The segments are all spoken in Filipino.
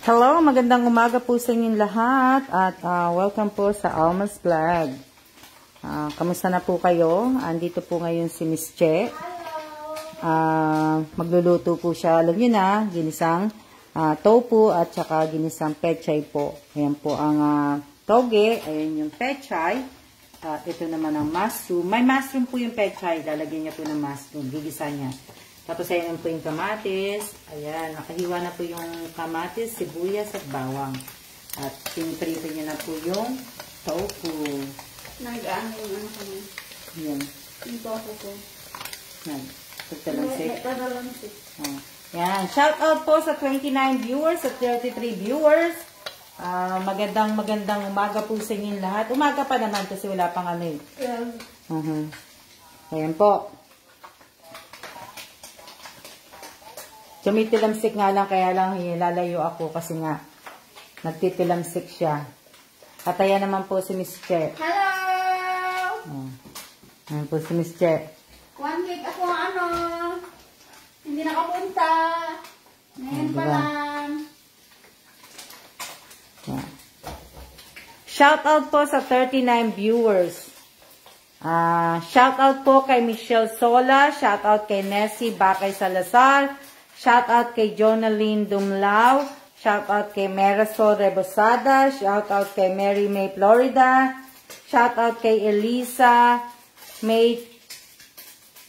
Hello, magandang umaga po sa inyong lahat at welcome po sa Alma's Vlog. Kamusta na po kayo? Andito po ngayon si Miss Che. Magluluto po siya, alam nyo na, ginisang tofu at saka ginisang pechay po. Ayan po ang toge, ayan yung pechay. Ito naman ang mushroom. May mushroom po yung pechay, lalagyan niya po ng mushroom, gigisa niya. Tapos ayan po yung kamatis. Ayan, nakahiwa na po yung kamatis, sibuyas at bawang. At piniprito niya na po yung tofu. Nag-ano yung ano kami? Ayan. Yung tofu ko. Ayan. Pagtalansik. Pagtalansik. Ayan. Shout out po sa 29 viewers at 33 viewers. Magandang umaga po sa inyong lahat. Umaga pa naman kasi wala pang ano eh. Ayan po. Tumitilamsik nga lang, kaya lang lalayo ako kasi nga nagtitilamsik siya. At ayan naman po si Miss Che. Hello! Ayan po si Miss Che. 1 week ako hindi nakapunta. Ngayon pa lang. Ayan. Shout out po sa 39 viewers. Shout out po kay Michelle Sola. Shout out kay Nessie Bakay Salazar. Shout out kay Jonaline Dumlao. Shout out kay Marisol Rebosada. Shout out kay Mary May Florida. Shout out kay Elisa May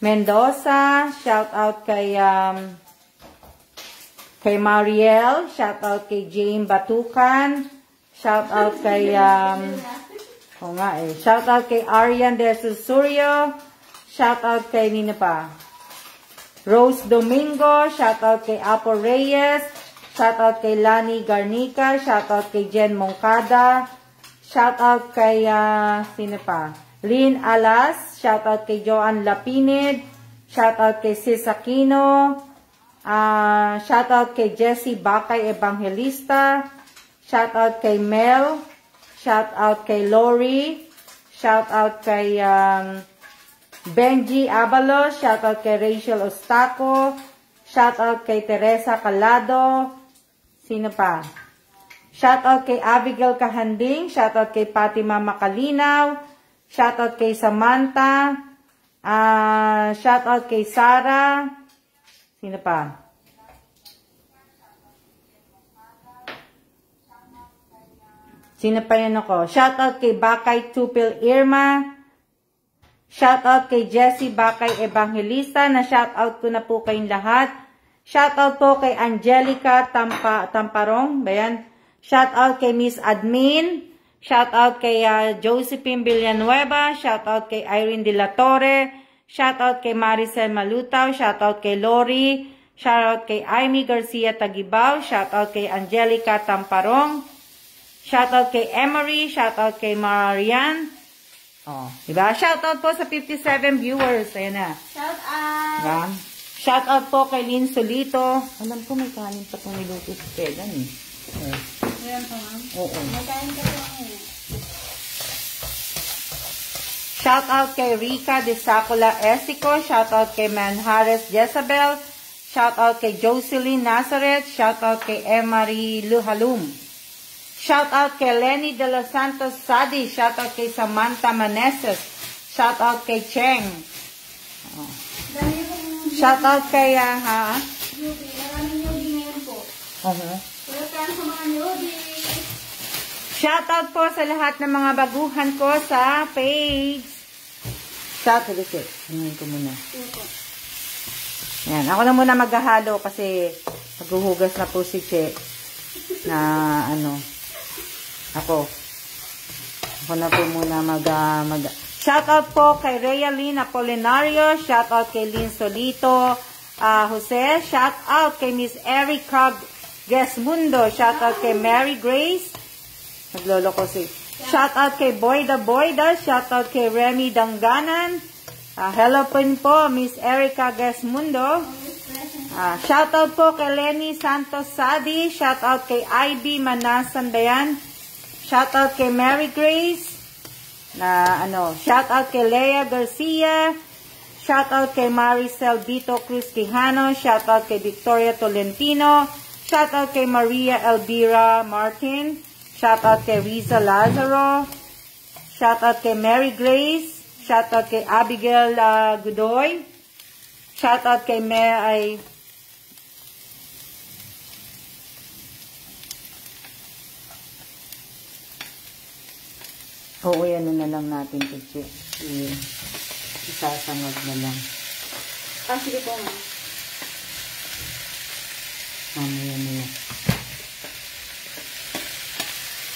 Mendoza. Shout out kay Mariel. Shout out kay Jane Batukan. Shout out kay shout out kay Arian De Susurio. Shout out kay Nina pa. Rose Domingo, shoutout kay Apo Reyes, shoutout kay Lani Garnica, shoutout kay Jen Moncada, shoutout kay, sino pa? Lynn Alas, shoutout kay Joan Lapinid, shoutout kay Sis Aquino, shoutout kay Jessie Bakay Evangelista, shoutout kay Mel, shoutout kay Lori, shoutout kay, Benji Avalos, shoutout kay Rachel Ostaco, shoutout kay Teresa Calado, sino pa? Shoutout kay Abigail Kahanding, shoutout kay Fatima Makalinaw, shoutout kay Samantha, shoutout kay Sarah, sino pa? Sino pa yun ako? Shoutout kay Bakay Tupil Irma, shoutout kay Jessie Bakay Evangelista, na shoutout ko na po kayong lahat. Shoutout po kay Angelica Tamparong, bayan. Shoutout kay Miss Admin. Shoutout kay Josephine Villanueva. Shoutout kay Irene De La Torre. Shoutout kay Maricel Malutaw. Shoutout kay Lori. Shoutout kay Amy Garcia Tagibao. Shoutout kay Angelica Tamparong. Shoutout kay Emery. Shoutout kay Marian. Diba? Shoutout po sa 57 viewers. Ayan na. Shoutout! Diba? Shoutout po kay Lynn Solito. Alam ko may kanin pa itong niluto sa pegan eh. Meron pa, ma'am? Oo. Magkain ka po Shoutout kay Rica de Sacula Esico. Shoutout kay Manhares Jezabel. Shoutout kay Jocelyn Nazareth. Shoutout kay Emery Luhalum. Shoutout kay Lenny de los Santos Sadi. Shoutout kay Samantha Maneses. Shoutout kay Cheng. Shoutout kay, Yubi. Maraming Yubi ngayon po. Welcome sa mga Yubi. Shoutout po sa lahat ng mga baguhan ko sa page. Shoutout ulit. Tingnan ko muna. Yan. Ako na muna maghahalo kasi maghuhugas na po si Che. Ako na po muna shoutout po kay Realyn Apolinario, shoutout kay Lynn Solito, Jose, shoutout kay Miss Erica Gesmundo, shoutout kay Mary Grace, naglolo ko si, shoutout kay Boyda, shoutout kay Remy Danganan, hello po Miss Erica Gesmundo, shoutout po kay Lenny Santos Sadi, shoutout kay IB Manasan Bayan, shoutout kay Mary Grace, shoutout kay Lea Garcia, shoutout kay Maricel Vito Cruz Quijano, shoutout kay Victoria Tolentino, Shout out kay Maria Elvira Martin. Shout out kay Riza Lazaro. Shout out kay Mary Grace. Shout out kay Abigail Godoy. Shout out kay Mary. Oo, ano na lang natin ito. Isasangag na lang. Sige po, ma. Mamaya na yan.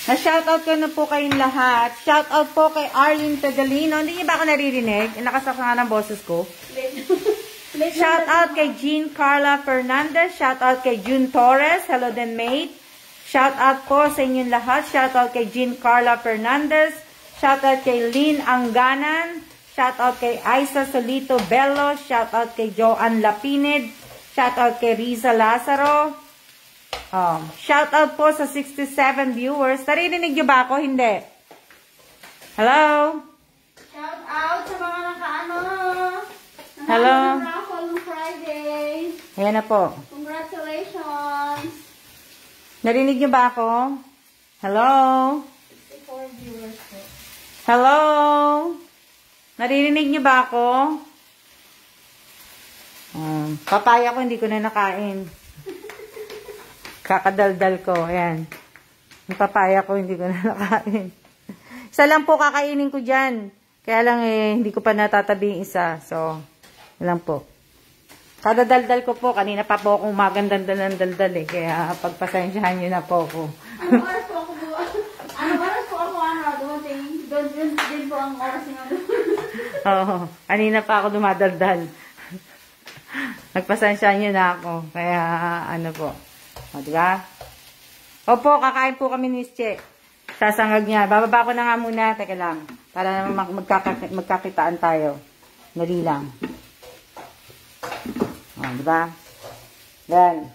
Na-shoutout ko na po kayong lahat. Shoutout po kay Arlene Tagalino. Hindi niyo ba ako naririnig? Nakasaksa nga ng boses ko. Shoutout kay Jean Carla Fernandez. Shoutout kay June Torres. Hello then, mate. Shoutout po sa inyong lahat. Shoutout kay Jean Carla Fernandez. Shoutout kay Lynn Angganan. Shoutout kay Aiza Solito Bello. Shoutout kay Joanne Lapinid. Shoutout kay Riza Lazaro. Shoutout po sa 67 viewers. Naririnig niyo ba ako? Hindi. Hello? Shout out sa mga nakaano. Hello? Raffle on Friday. Ayan na po. Congratulations. Narinig niyo ba ako? Hello? 64 viewers po. Hello? Naririnig niyo ba ako? Papaya ko hindi ko na nakain. Kakadaldal ko. Ayan. Yung papaya ko hindi ko na nakain. Isa lang po kakainin ko dyan. Kaya lang hindi ko pa natatabi yung isa. So, lang po. Kadadaldal ko po. Kanina pa po akong magandandal ng daldal eh. Kaya pagpasensyahan nyo na po ako. Anong oras po ako dumating? Doon din po ang oras nyo. Oo. Kanina pa ako dumadaldal. Nagpasensyahan nyo na ako. Kaya ano po. O, diba? Opo, kakain po kami ni Che. Sasangag niya. Bababa ko na nga muna. Teka lang. Para naman magkakitaan tayo. Nali lang. O, diba? Yan.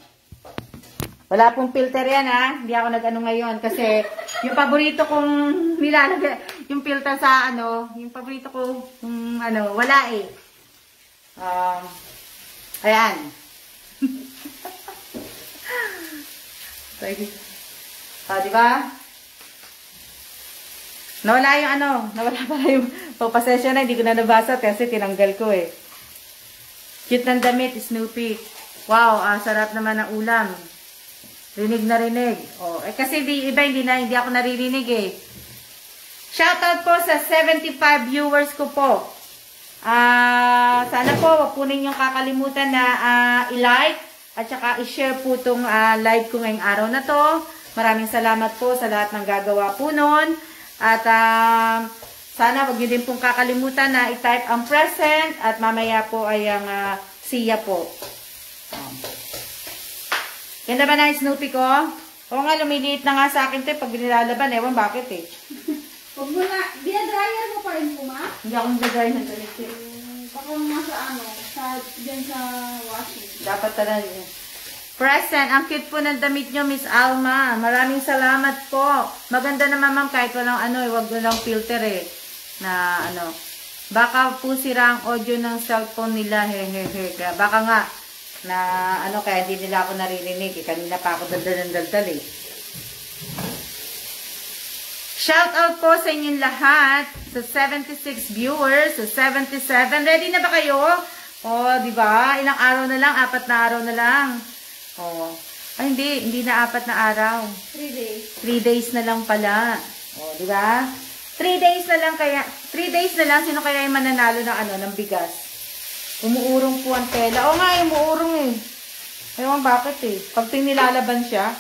Wala pong filter yan, ha? Hindi ako nag-ano ngayon. Kasi, yung paborito kong nilalagay, yung filter sa yung paborito ko, wala eh. Ayan. Diba? Nawala yung nawala pala yung pasensya na, hindi ko na nabasa kasi tinanggal ko eh. Cute ng damit, Snoopy. Wow, sarap naman ng ulam. Rinig na rinig. Oh, kasi iba hindi ako naririnig eh. Shoutout po sa 75 viewers ko po. Sana po, wag po ninyong kakalimutan na i-like at saka i-share po itong live ko ngayong araw na to. Maraming salamat po sa lahat ng gagawa po nun. At sana wag nyo din pong kakalimutan na i-type ang present at mamaya po ay ang siya po. Ganda ba na yung Snoopy ko? Oo nga, lumiliit na nga sa akin ito pag nilalaban. Ewan bakit eh. Huwag mo na, dryer mo pa rin po, ma? Hindi ako nag-dry ng ganit eh. Baka nasa dyan sa washing. Dapat talaga. Present, ang cute po ng damit nyo, Miss Alma. Maraming salamat po. Maganda naman, ma'am, kahit walang wag walang filter eh. Na baka po sira ang audio ng cellphone nila, hehehe. Baka nga, na kaya hindi nila ako naririnig eh. Kanina pa ako daldal eh. Shout out po sa inyong lahat, sa 76 viewers, sa 77. Ready na ba kayo? Oh, di ba? Ilang araw na lang, 4 na araw na lang. Oh. Ay, hindi na 4 na araw. 3 days. 3 days na lang pala. Oh, di ba? 3 days na lang kaya, 3 days na lang, sino kaya yung mananalo ng ng bigas? Umuurong po ang tela. Oo nga, umuurong eh. Ewan bakit eh. Pag pinilalaban siya,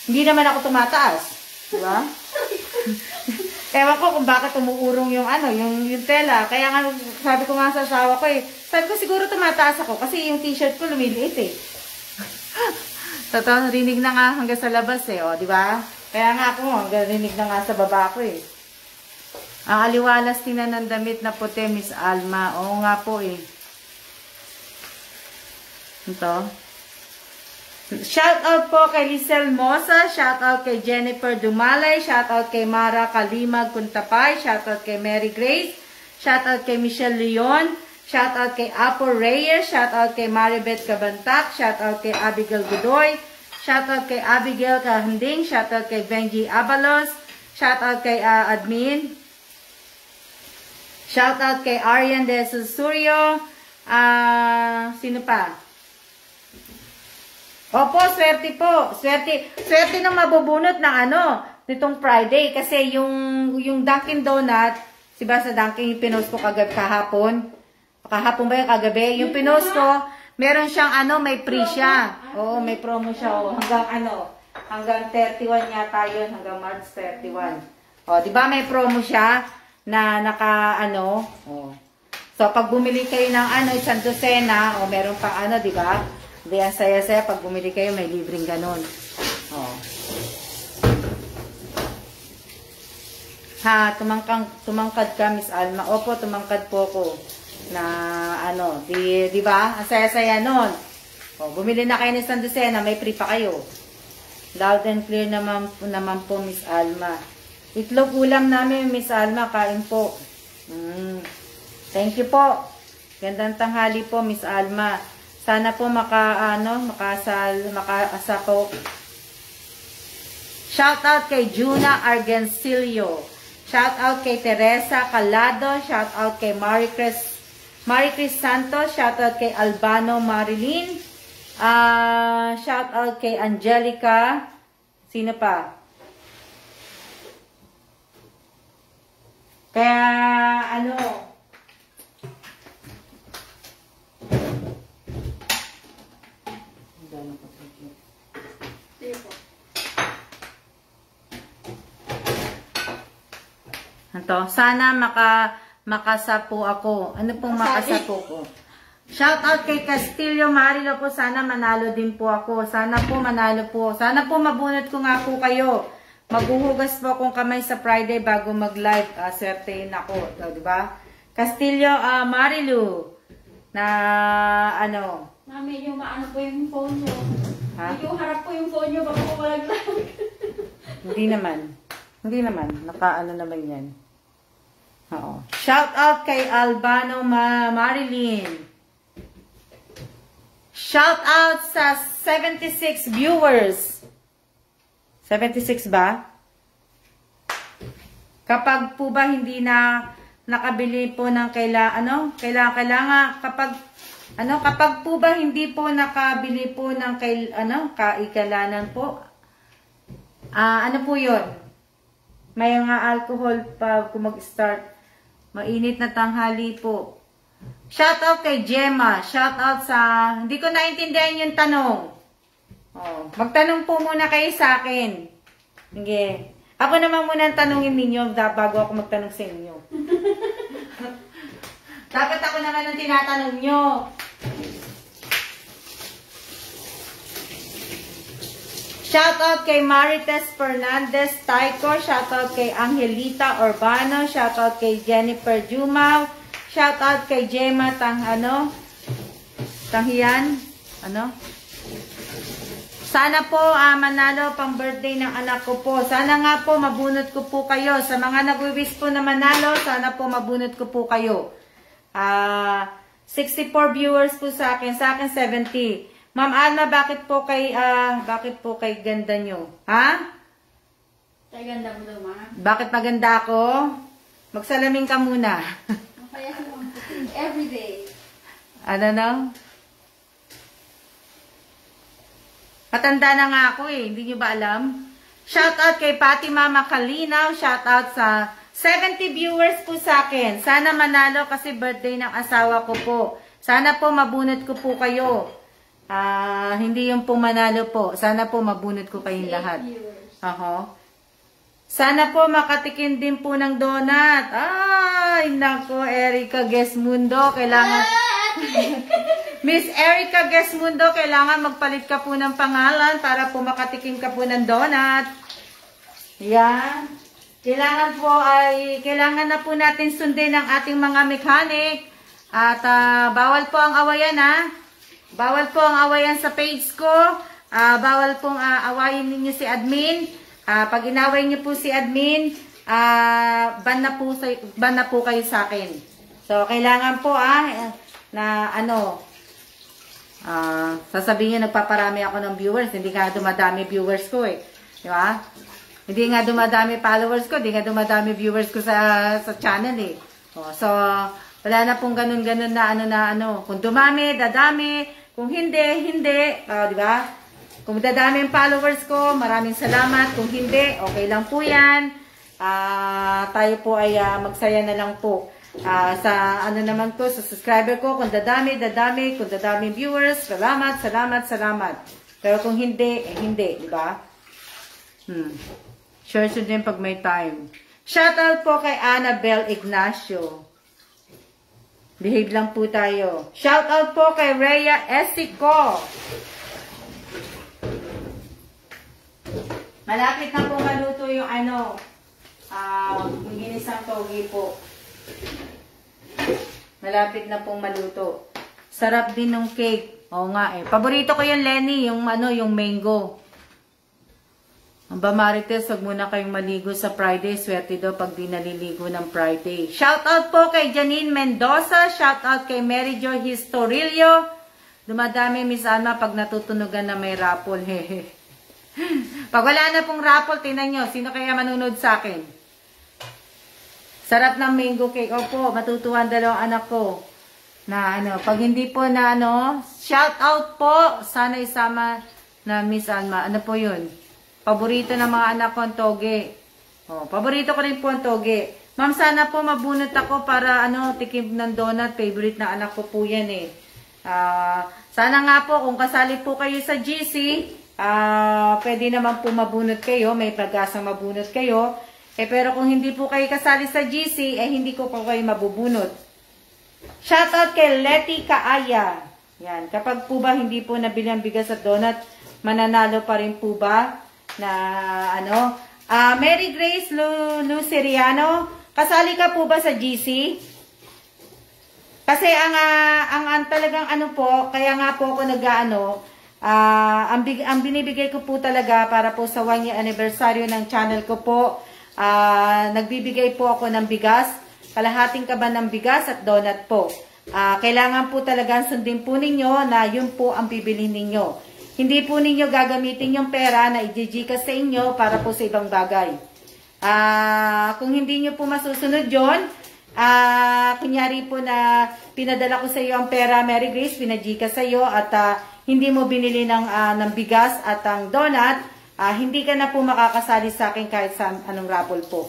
hindi naman ako tumataas. Diba? Ewan ko kung bakit umuurong yung yung tela. Kaya nga, sabi ko nga sa asawa ko eh. Sabi ko siguro tumataas ako kasi yung t-shirt ko lumiliit eh. Totoo, rinig na nga hanggang sa labas eh. O, diba? Kaya nga ako, hanggang rinig na nga sa baba ko eh. Ang aliwalas tingnan ng damit na puti, Miss Alma. Oo nga po eh. Ito. Shout out po kay Lisel Mosa. Shout out kay Jennifer Dumalay. Shout out kay Mara Kalimag Kuntapay. Shout out kay Mary Grace. Shout out kay Michelle Leon. Shout out kay Apo Reyes. Shout out kay Maribeth Cabantac. Shout out kay Abigail Godoy. Shoutout kay Abigail Kahanding. Shoutout kay Benji Abalos. Shoutout kay admin. Shoutout kay Arian De Susurio. Sino pa? Opo, swerte po. Swerte nang mabubunot ng nitong Friday. Kasi yung Dunkin Donut, diba sa Dunkin, yung pinost ko kahapon. Kahapon ba yung kagabi? Yung pinost ko, meron siyang may free siya. Oo, may promo siya. Hanggang 31 yata yun. Hanggang March 31. O, diba may promo siya na So, pag bumili kayo ng isang dosena, meron pang diba? Hindi, ang saya-saya. Pag bumili kayo, may libreng ganun. O. Ha, tumangkad ka, Miss Alma. Opo, tumangkad po ko. Na, di ba? Ang saya-saya nun. O, bumili na kayo ng isang dosena, may free pa kayo. Loud and clear naman po, Miss Alma. Itlog ulam namin, Miss Alma, kain po. Thank you po. Gandang tanghali po, Miss Alma. Sana po makaasa po. Shout out kay Juna Argencillo. Shout out kay Teresa Calado. Shout out kay Marie Cris Santos. Shout out kay Albano Marilyn. Shout out kay Angelica. Sino pa? Kaya sana makasapo ako. Ano pong makasapo ko? Shout out kay Castillo Marilo po. Sana manalo din po ako. Sana po manalo po. Sana po mabunot ko nga po kayo. Maghuhugas po akong kamay sa Friday bago mag-live. Certain ako. Diba? Castillo Marilo. Na Mami, yung maano po yung phone nyo. Ha? Yung harap po yung phone nyo. Baka po malaglag. Hindi naman. Nakaano naman yan. Oo. Shout out kay Albano Marilyn. Shout out sa 76 viewers. 76 ba? Kapag po ba hindi na nakabili po ng kailangan kapag po ba hindi po nakabili po ng kaikalanan po. Ano po 'yon? May mga alcohol pa kung mag-start. Mainit na tanghali po. Shout out kay Gemma. Shout out sa... Hindi ko naintindihan yung tanong. Magtanong po muna kayo sa akin. Sige. Ako naman muna ang tanongin ninyo bago ako magtanong sa inyo. Dapat ako naman ang tinatanong nyo. Shoutout kay Marites Fernandez Taiko. Shoutout kay Angelita Urbano. Shoutout kay Jennifer Jumao. Shoutout kay Gemma Tanghian. Sana po manalo pang birthday ng anak ko po. Sana nga po mabunot ko po kayo. Sa mga nag-wish po na manalo, sana po mabunot ko po kayo. 64 viewers po sa akin. Sa akin 70. Ma'am Alma, bakit po kay ganda nyo? Ha? Kay ganda mo daw, ma. Bakit maganda ako? Magsalamin ka muna. Ang kaya ko ang putin. Everyday. Matanda na nga ako eh. Hindi nyo ba alam? Shoutout kay Fatima Makalinaw. Shoutout sa 70 viewers po sa akin. Sana manalo kasi birthday ng asawa ko po. Sana po mabunot ko po kayo. Hindi yung pumanalo po. Sana po mabunot ko kayong lahat. Sana po makatikim din po ng donut. Ay, nako, Erica Gesmundo. Kailangan... Miss Erica Gesmundo, kailangan magpalit ka po ng pangalan para po makatikim ka po ng donut. Yan. Kailangan na po natin sundin ang ating mga mechanic. At bawal po ang awayan Bawal po ang awayan sa page ko. Bawal pong awayin ninyo si admin. Pag inaway niyo po si admin, ban na po kayo sa akin. So, kailangan po na Sasabihin nyo, nagpaparami ako ng viewers. Hindi nga dumadami viewers ko eh. Di ba? Hindi nga dumadami followers ko. Hindi nga dumadami viewers ko sa channel eh. So, wala na pong ganun-ganun na ano. Kung dumami, dadami. Kung hindi, hindi. Di ba? Kung dadami yung followers ko, maraming salamat. Kung hindi, okay lang po yan. Tayo po ay magsaya na lang po. Sa ano naman ko, sa subscriber ko, kung dadami, kung dadami viewers, salamat. Pero kung hindi, hindi, di ba? Sure din pag may time. Shoutout po kay Annabel Ignacio. Behave lang po tayo. Shoutout po kay Rhea Esico. Malapit na po maluto yung ano, ginisang togi po. Malapit na pong maluto. Sarap din ng cake. Oo nga eh. Paborito ko yung Lenny, yung ano, yung mango. Ang Marites, wag muna kayong maligo sa Friday. Swerte daw pag di naliligo ng Friday. Shoutout po kay Janine Mendoza. Shoutout kay Mary Jo Historillo. Dumadami, Miss Alma, pag natutunugan na may raffle. Pag wala na pong raffle, tingnan nyo. Sino kaya manunod sa akin? Sarap ng mango cake. Opo, matutuwan dalawang anak ko. Na ano, pag hindi po na ano, shout out po. Sana isama na Miss Alma. Ano po yun? Paborito ng mga anak ko ang toge. Paborito ko rin po ang toge. Ma'am, sana po mabunot ako para ano, tikim ng donut. Favorite na anak ko po yan eh. Sana nga po, kung kasali po kayo sa GC, pwede naman po mabunot kayo. May pag-asang mabunot kayo. Pero kung hindi po kayo kasali sa GC, hindi ko po kayo mabubunot. Shoutout kay Letty Kaaya. Yan. Kapag po ba hindi po nabili ang bigas at donut, mananalo pa rin po ba na ano? Mary Grace Luceriano, kasali ka po ba sa GC? Kasi ang talagang ano po, kaya nga po ako nag-ano, ang binibigay ko po talaga para po sa 1-year anniversary ng channel ko po, nagbibigay po ako ng bigas, kalahating kaban ng bigas at donut po. Kailangan po talagang sundin po ninyo na yun po ang bibilhin ninyo. Hindi po ninyo gagamitin yung pera na i-GCash sa inyo para po sa ibang bagay. Kung hindi nyo po masusunod yun, kunyari po na pinadala ko sa iyo ang pera, Mary Grace, pinag-GCash sa iyo at hindi mo binili ng bigas at ang donut, hindi ka na po makakasali sa akin kahit sa anong raffle po.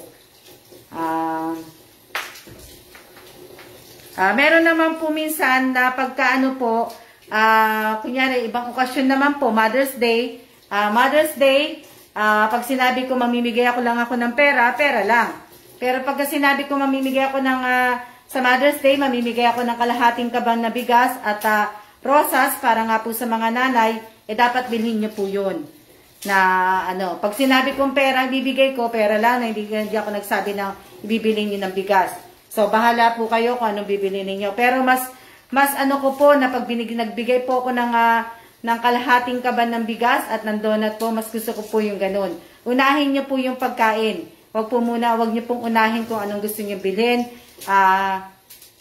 Meron naman po minsan na pagkaano po, kunyari, ibang okasyon naman po, Mother's Day. Pag sinabi ko mamimigay ako lang ako ng pera, pera lang. Pero pag sinabi ko mamimigay ako ng, sa Mother's Day, mamimigay ako ng kalahating kaban na bigas at rosas para nga po sa mga nanay, dapat bilhin nyo po yun. Na ano, pag sinabi kong pera, bibigay ko, pera lang, hindi ako nagsabi na ibibili niyo ng bigas. So, bahala po kayo kung anong bibili niyo. Pero mas ano ko po, na pag nagbigay po ako ng kalahating kaban ng bigas at ng donut po, mas gusto ko po yung ganun. Unahin niyo po yung pagkain. Wag niyo pong unahin kung anong gusto niyo bilhin.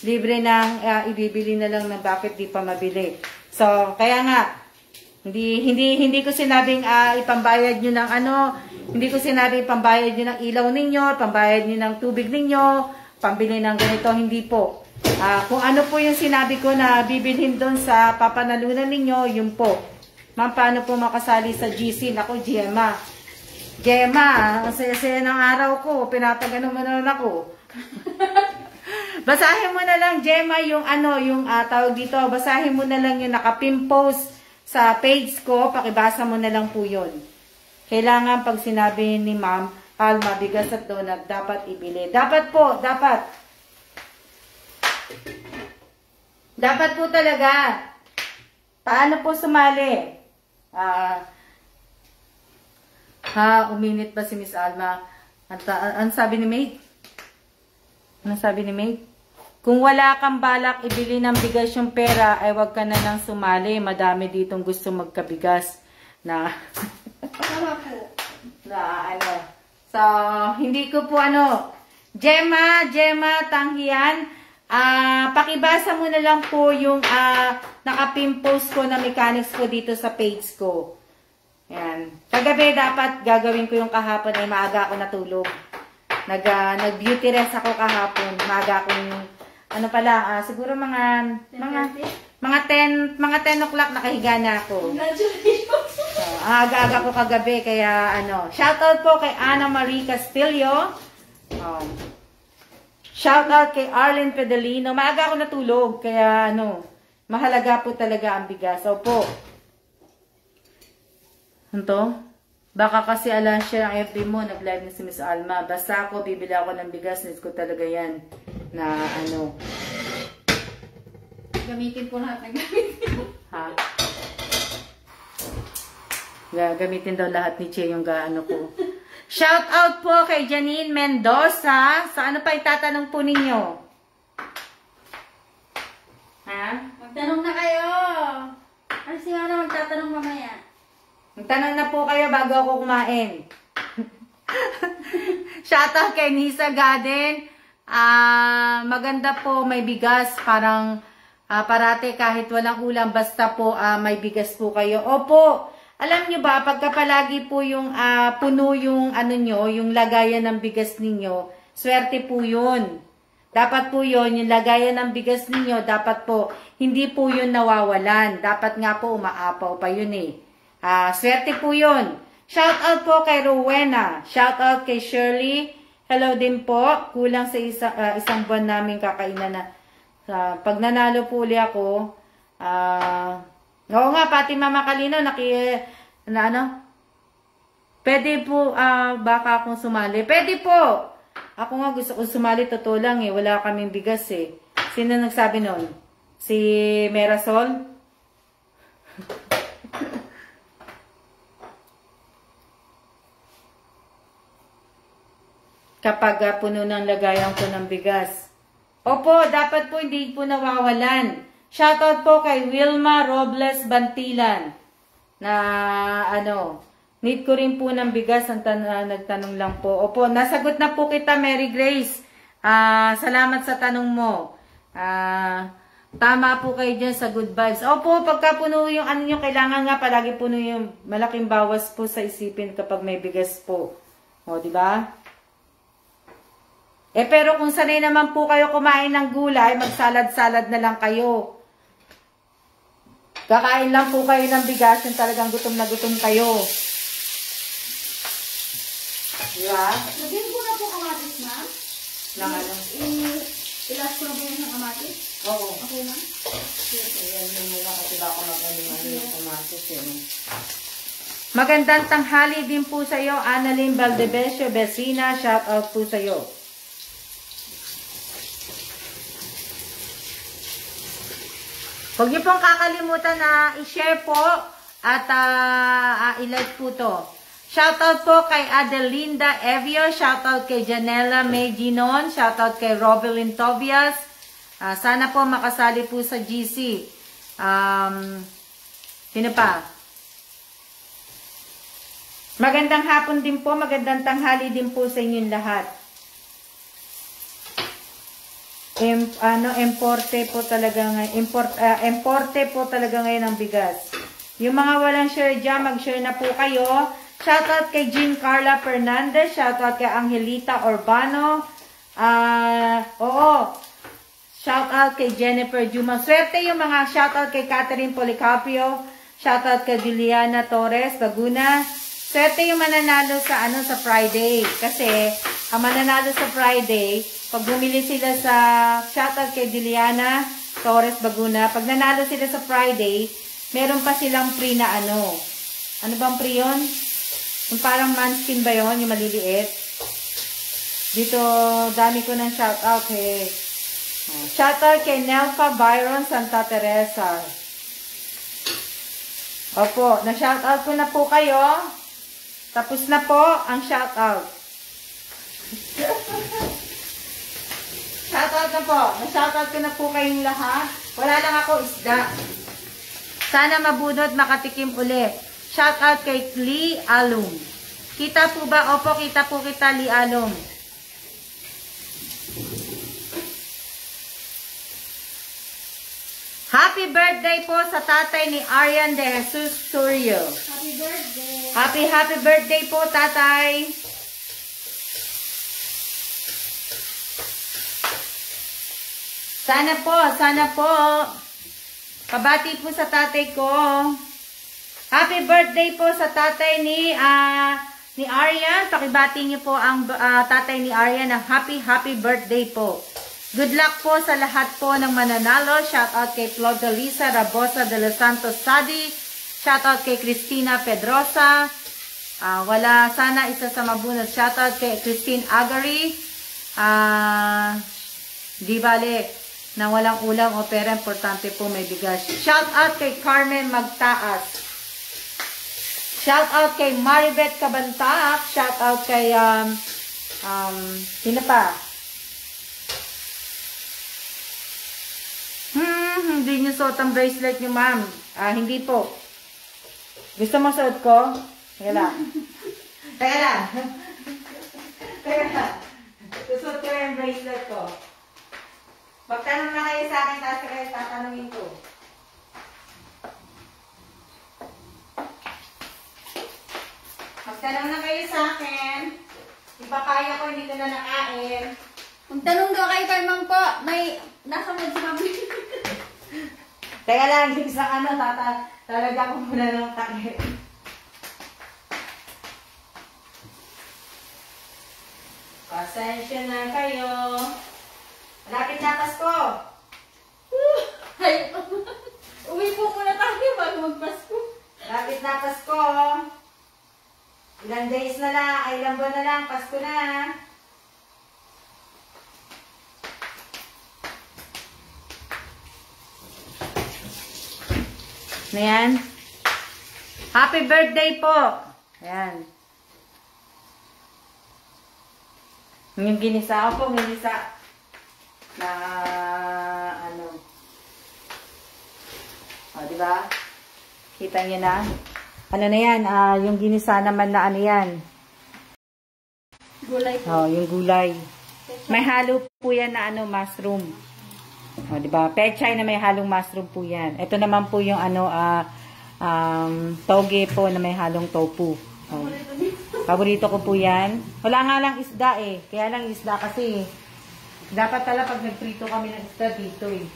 Libre nang ibibili na lang ng bakit di pa mabili. So, kaya nga, hindi ko sinabing ipambayad nyo ng ano, hindi ko sinabing ipambayad nyo ng ilaw ninyo, pambayad nyo ng tubig ninyo, pambili ng ganito, hindi po. Kung ano po yung sinabi ko na bibilhin doon sa papanalunan ninyo, yun po. Ma'am, paano po makasali sa GC? Naku, Gemma, ang saya-saya ng araw ko, pinapagano mo na ako. Basahin mo na lang, Gemma, yung ano, yung tawag dito, basahin mo na lang yung nakapin post sa page ko, pakibasa mo na lang po yun. Kailangan pag sinabi ni Ma'am Alma, bigas at donut, dapat ibili. Dapat po, dapat. Dapat po talaga. Paano po sumali? Uminit ba si Miss Alma? Ang sabi ni Maid? Ano sabi ni Maid? Kung wala kang balak ibili ng bigas yung pera, ay wag ka na lang sumali. Madami ditong gusto magkabigas. Na ano. So, hindi ko po ano. Gemma, Tanghian. Pakibasa mo na lang po yung nakapin post ko na mechanics ko dito sa page ko. Yan. Kagabi dapat gagawin ko yung kahapon ay maaga ako natulog. Nag-beauty rest ako kahapon. Maaga akong, ano pala, siguro mga 10 o'clock nakahiga na ako. Congratulations! Aga-aga ko kagabi, kaya shoutout po kay Ana Marie Castillo. Shoutout kay Arlene Pedelino. Maaga ako natulog, kaya mahalaga po talaga ang bigas. Opo. Baka kasi siya ang FB mo, nag-live na si Miss Alma. Basta ako, bibili ako ng bigas, needs ko talaga yan. Na Gamitin po lahat ng gamitin. Ha? Gamitin daw lahat ni Che yung ko. Shout out po kay Janine Mendoza. Sa ano pa itatanong po ninyo? Ha? Magtanong na kayo. Ano siya na magtatanong mamaya? Magtanong na po kayo bago ako kumain. Shout out kay Nisa Garden. Maganda po, may bigas. Parang parate kahit walang ulam, basta po may bigas po kayo. Opo. Alam nyo ba, pagka palagi po yung puno yung yung lagayan ng bigas ninyo, swerte po yun. Dapat po yun, yung lagayan ng bigas ninyo, dapat po, hindi po yun nawawalan. Dapat nga po umaapaw pa yun eh. Swerte po yun. Shout out po kay Rowena. Shout out kay Shirley. Hello din po. Kulang sa isang buwan namin kakainan na. Pag nanalo po uli ako, oo nga, pati Mama Kalino, pwede po, baka akong sumali. Pwede po! Ako nga gusto kong sumali, totoo lang eh, wala kaming bigas eh. Sino nagsabi nun? Si Merasol? Kapag puno ng lagayan ko ng bigas. Opo, dapat po hindi po nawawalan. Shoutout po kay Wilma Robles Bantilan na need ko rin po ng bigas, nagtanong lang po. Opo, nasagot na po kita, Mary Grace. Salamat sa tanong mo. Tama po kayo dyan sa good vibes. Opo, pagka puno yung nyo, kailangan nga palagi puno yung malaking bawas po sa isipin kapag may bigas po. O, diba? Pero kung sanay naman po kayo kumain ng gulay, magsalad-salad na lang kayo. Kakain lang po kayo ng bigas, yung talagang gutom na gutom kayo. Diba? Lagyan ko na po kamatis, ma'am. Lang ano? Ilas ko na po yung kamatis? Oo. Okay, ma'am? Ayan yung muna kasi baka mag-ano yung kamatis yun. Magandang tanghali din po sa iyo, Annalyn Valdebesio Besina. Shout out po sa iyo. Huwag niyo pong kakalimutan na i-share po at i-like po to. Shoutout po kay Adelinda Evio, shoutout kay Janela May Ginon, shoutout kay Rovelyn Tobias. Sana po makasali po sa GC. Sino pa? Magandang hapon din po, magandang tanghali din po sa inyong lahat. Importe po talaga ngayon, importe po talaga ngayon ang bigas. Yung mga walang share dyan, mag-share na po kayo. Shoutout kay Jean Carla Fernandez, shoutout kay Angelita Urbano. Shoutout kay Jennifer Juma. Swerte yung mga shoutout kay Catherine Policarpio, shoutout kay Juliana Torres, Laguna. Swerte yung mananalo sa sa Friday. Kasi ang mananalo sa Friday, pag bumili sila sa shoutout kay Juliana Torres Baguna, pag nanalo sila sa Friday, meron pa silang free na ano. Ano bang free yun? Yung parang manskin ba yun? Yung maliliit. Dito, dami ko ng shoutout eh. Shoutout kay Nelfa Byron Santa Teresa. Opo, na-shoutout ko na po kayo. Tapos na po ang shoutout. Shoutout na po. Na-shoutout ko na po kayong lahat. Wala lang ako isda. Sana mabunod, makatikim ulit. Shoutout kay Lee Alum. Kita po ba? Opo, kita po kita, Lee Alum. Happy birthday po sa tatay ni Arian de Jesus Suryo. Happy birthday. Happy birthday po, tatay. Sana po. Pabati po sa tatay ko. Happy birthday po sa tatay ni Arian. Pakibati niyo po ang tatay ni Arian na happy birthday po. Good luck po sa lahat po ng mananalo. Shout out kay Flodalisa Rabosa de los Santos Sadi. Shout out kay Cristina Pedrosa. Wala sana isa sa mabunot. Shout out kay Christine Agari. Di bale na walang ulam o pera, importante po may bigas. Shout out kay Carmen Magtaas. Shout out kay Maribeth Cabantac. Shout out kay sino pa? Hindi nyo suot ang bracelet nyo, ma'am. Hindi po. Gusto mo suot ko? Teka lang. Susuot ko yung bracelet ko. Magtanong na kayo sa akin, kasi kayo tatanungin ko. Magtanong na kayo sa akin. Ipakaya ko, hindi ko na nakain. Magtanong daw kayo kay Ma'am po. May nasa mood si Ma'am. Teka lang, yung sa talaga ko muna ng takip. Pasensya na kayo. Malapit na Pasko. Ay, uwi po muna tayo bago magpasko. Malapit na Pasko. Ilang days na lang, ilang buwan na lang, Pasko na. Ayan. Happy birthday po. Ayan. Yung ginisa ko po, ginisa na ano. O, diba? Kita niyo na? Ano na yan? Yung ginisa naman na ano yan? Gulay po. O, yung gulay. May halo po yan na ano, mushroom. O, diba? Pechay na may halong mushroom po yan. Ito naman po yung ano, toge po na may halong tofu. O, paborito ko po yan. Wala nga lang isda eh. Kaya lang isda kasi. Dapat pala pag nagprito kami ng isda dito eh.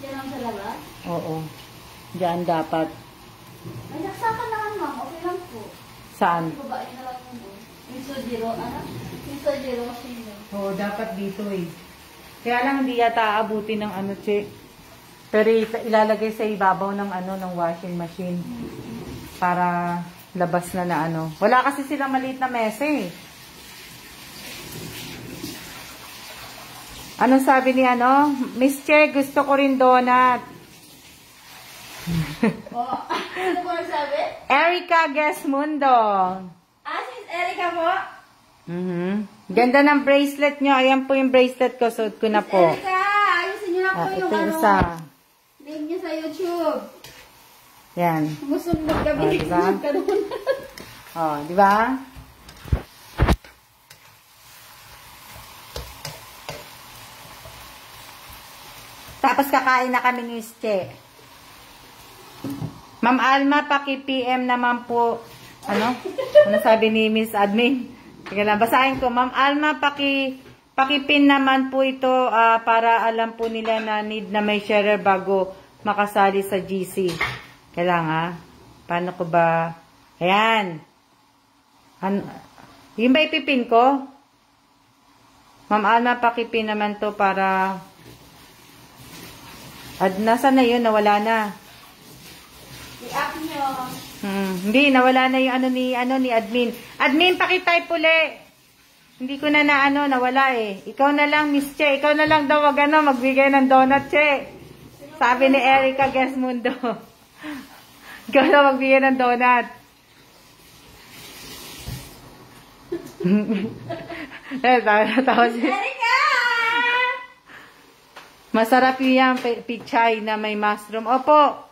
Diyan lang sa labas? Oo. Diyan dapat. Ay, naksakan naman Ma'am. Okay lang po. Saan? Babae na lang mo. Yung Sojiro, ano? Yung Sojiro machine. Oo, dapat dito eh. Kaya lang hindi yata aabutin ng ano, che. Pero ilalagay sa ibabaw ng ano, ng washing machine. Para labas na na ano. Wala kasi silang maliit na mesa eh. Anong sabi ni ano? Miss Che, gusto ko rin donut. Oh, ano po nagsabi? Erica Gesmundo. Sis Erica po? Ganda ng bracelet nyo. Ayan po yung bracelet ko. Suot ko na po. Erica, ayusin nyo na po yung ito ano. isa. Name nyo sa YouTube. Yan. Gusto mo kami diba? kanuna. Oh, di ba? Tapos kakain na kami ni Che. Ma'am Alma, paki-PM naman po. Ano? Ano sabi ni Miss Admin? Sige lang, basahin ko. Ma'am Alma, paki-pin naman po ito para alam po nila na need na may sharer bago makasali sa GC. Kailangan, paano ko ba? Ayan. Ano? Yung ba ipipin ko? Ma'am Alma, paki-pin naman to para... nasa na yun? Nawala na. I-up nyo. Hindi, nawala na yung ano ni admin. Admin, paki-type uli. Hindi ko na nawala eh. Ikaw na lang, Miss Che. Ikaw na lang daw magbigay ng donut, Che. Sabi ni Erica Gesmundo. Ikaw na magbigay ng donut. Tawa si Erica! Masarap yung pichay na may mushroom. Opo.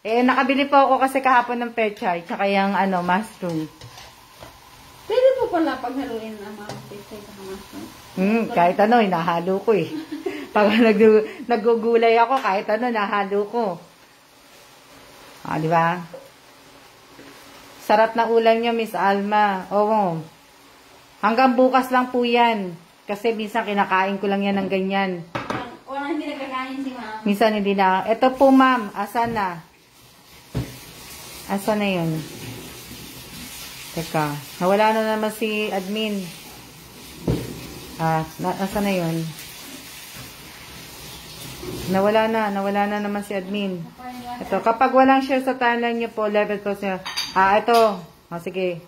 Nakabili po ako kasi kahapon ng pechay, tsaka yung mushroom. Pwede po pala paghaluin ang mga pechay sa mushroom. Kahit hinahalo ko eh. Pag nagugulay ako, kahit ano, nahalo ko. Di ba? Sarap na ulam niyo, Miss Alma. Oo. Hanggang bukas lang po yan. Kasi minsan kinakain ko lang yan ng ganyan. Wala, hindi nagkakain si ma'am. Minsan hindi na. Ito po, ma'am. Asan na? Asan na yun? Teka. Nawala na naman si admin. Asan na yun? Nawala na naman si admin. Ito, kapag walang share sa timeline niyo po, level post niya. Ito. Sige.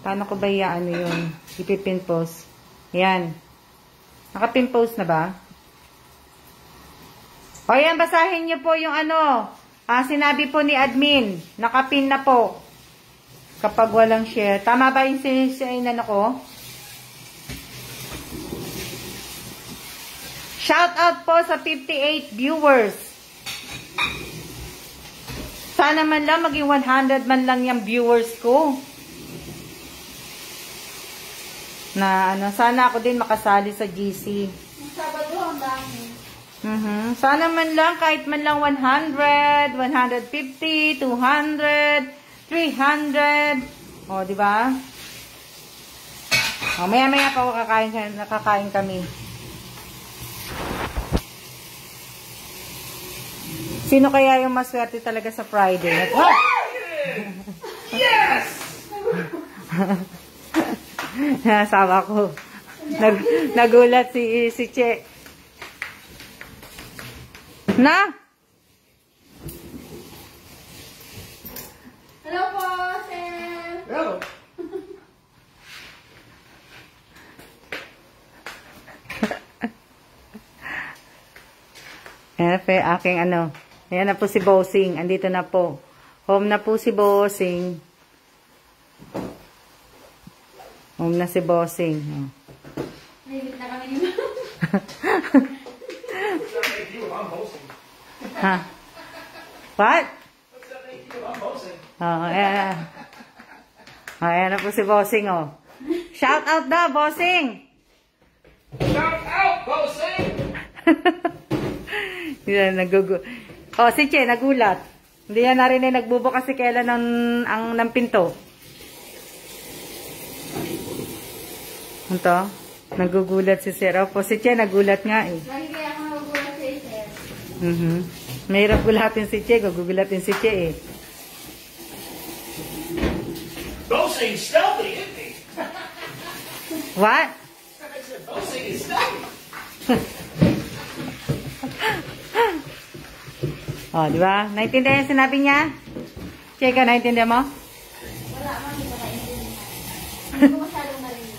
Paano ko ba ano yun? Ipipin post. Yan. Nakapin post na ba? O yan, basahin niyo po yung ano. Sinabi po ni admin. Nakapin na po. Kapag walang share. Tama ba yung sinisinan ako? Shout out po sa 58 viewers. Sana man lang maging 100 man lang yung viewers ko. Na sana ako din makasali sa GC. Sabado ang dami. Sana man lang kahit man lang 100, 150, 200, 300. O, di ba? O, maya-maya pa nakakain kami. Sino kaya yung maswerte talaga sa Friday? Yes! Nasawa ko. Nagulat si Che. Na? Hello po, sir. Hello. Ayan po yung aking Ayan na po si Bossing. Andito na po. Home na po si Bossing. Home na si Bossing. Nahigit na kami ni ma'am. I'm hosting. Ha? What? What's that make you? I'm hosting. Ayan. Ayan na po si Bossing, Shout out daw, Bossing! Shout out, hosting! Yan, si Che, nagulat. Hindi yan narinig, nagbubukas si Kela ng pinto. Ito, nagugulat si Sir. Opo, si Che, nagulat nga eh. Lagi kaya ako nagugulat kay sir. Mahirap gulatin si Che, gugulatin si Che eh. Hosting stealthy, isn't he? What? I said hosting is stealthy. Di ba? Naintindihan yung sinabi niya? Che, ka, naintindihan mo? Wala, ma'am, hindi ko naintindihan. Hindi ko masyadong narinig.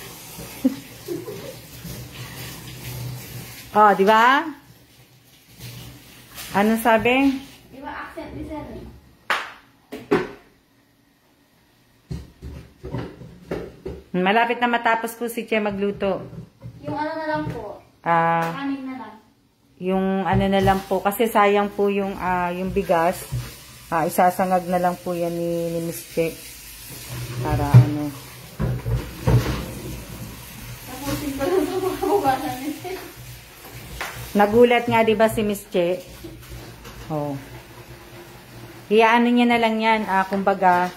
Di ba? Ano sabi? Iba accent ni sir. Malapit na matapos po si Che magluto. Yung na lang po. Ah, Kanin na lang. yung na lang po kasi sayang po yung bigas. Isasangag na lang po yan ni Miss Che. Para Tapusin ko lang sa mga bubasan ni sir. Nagulat nga 'di ba si Miss Che? Iyaano niya na lang yan. Kumbaga,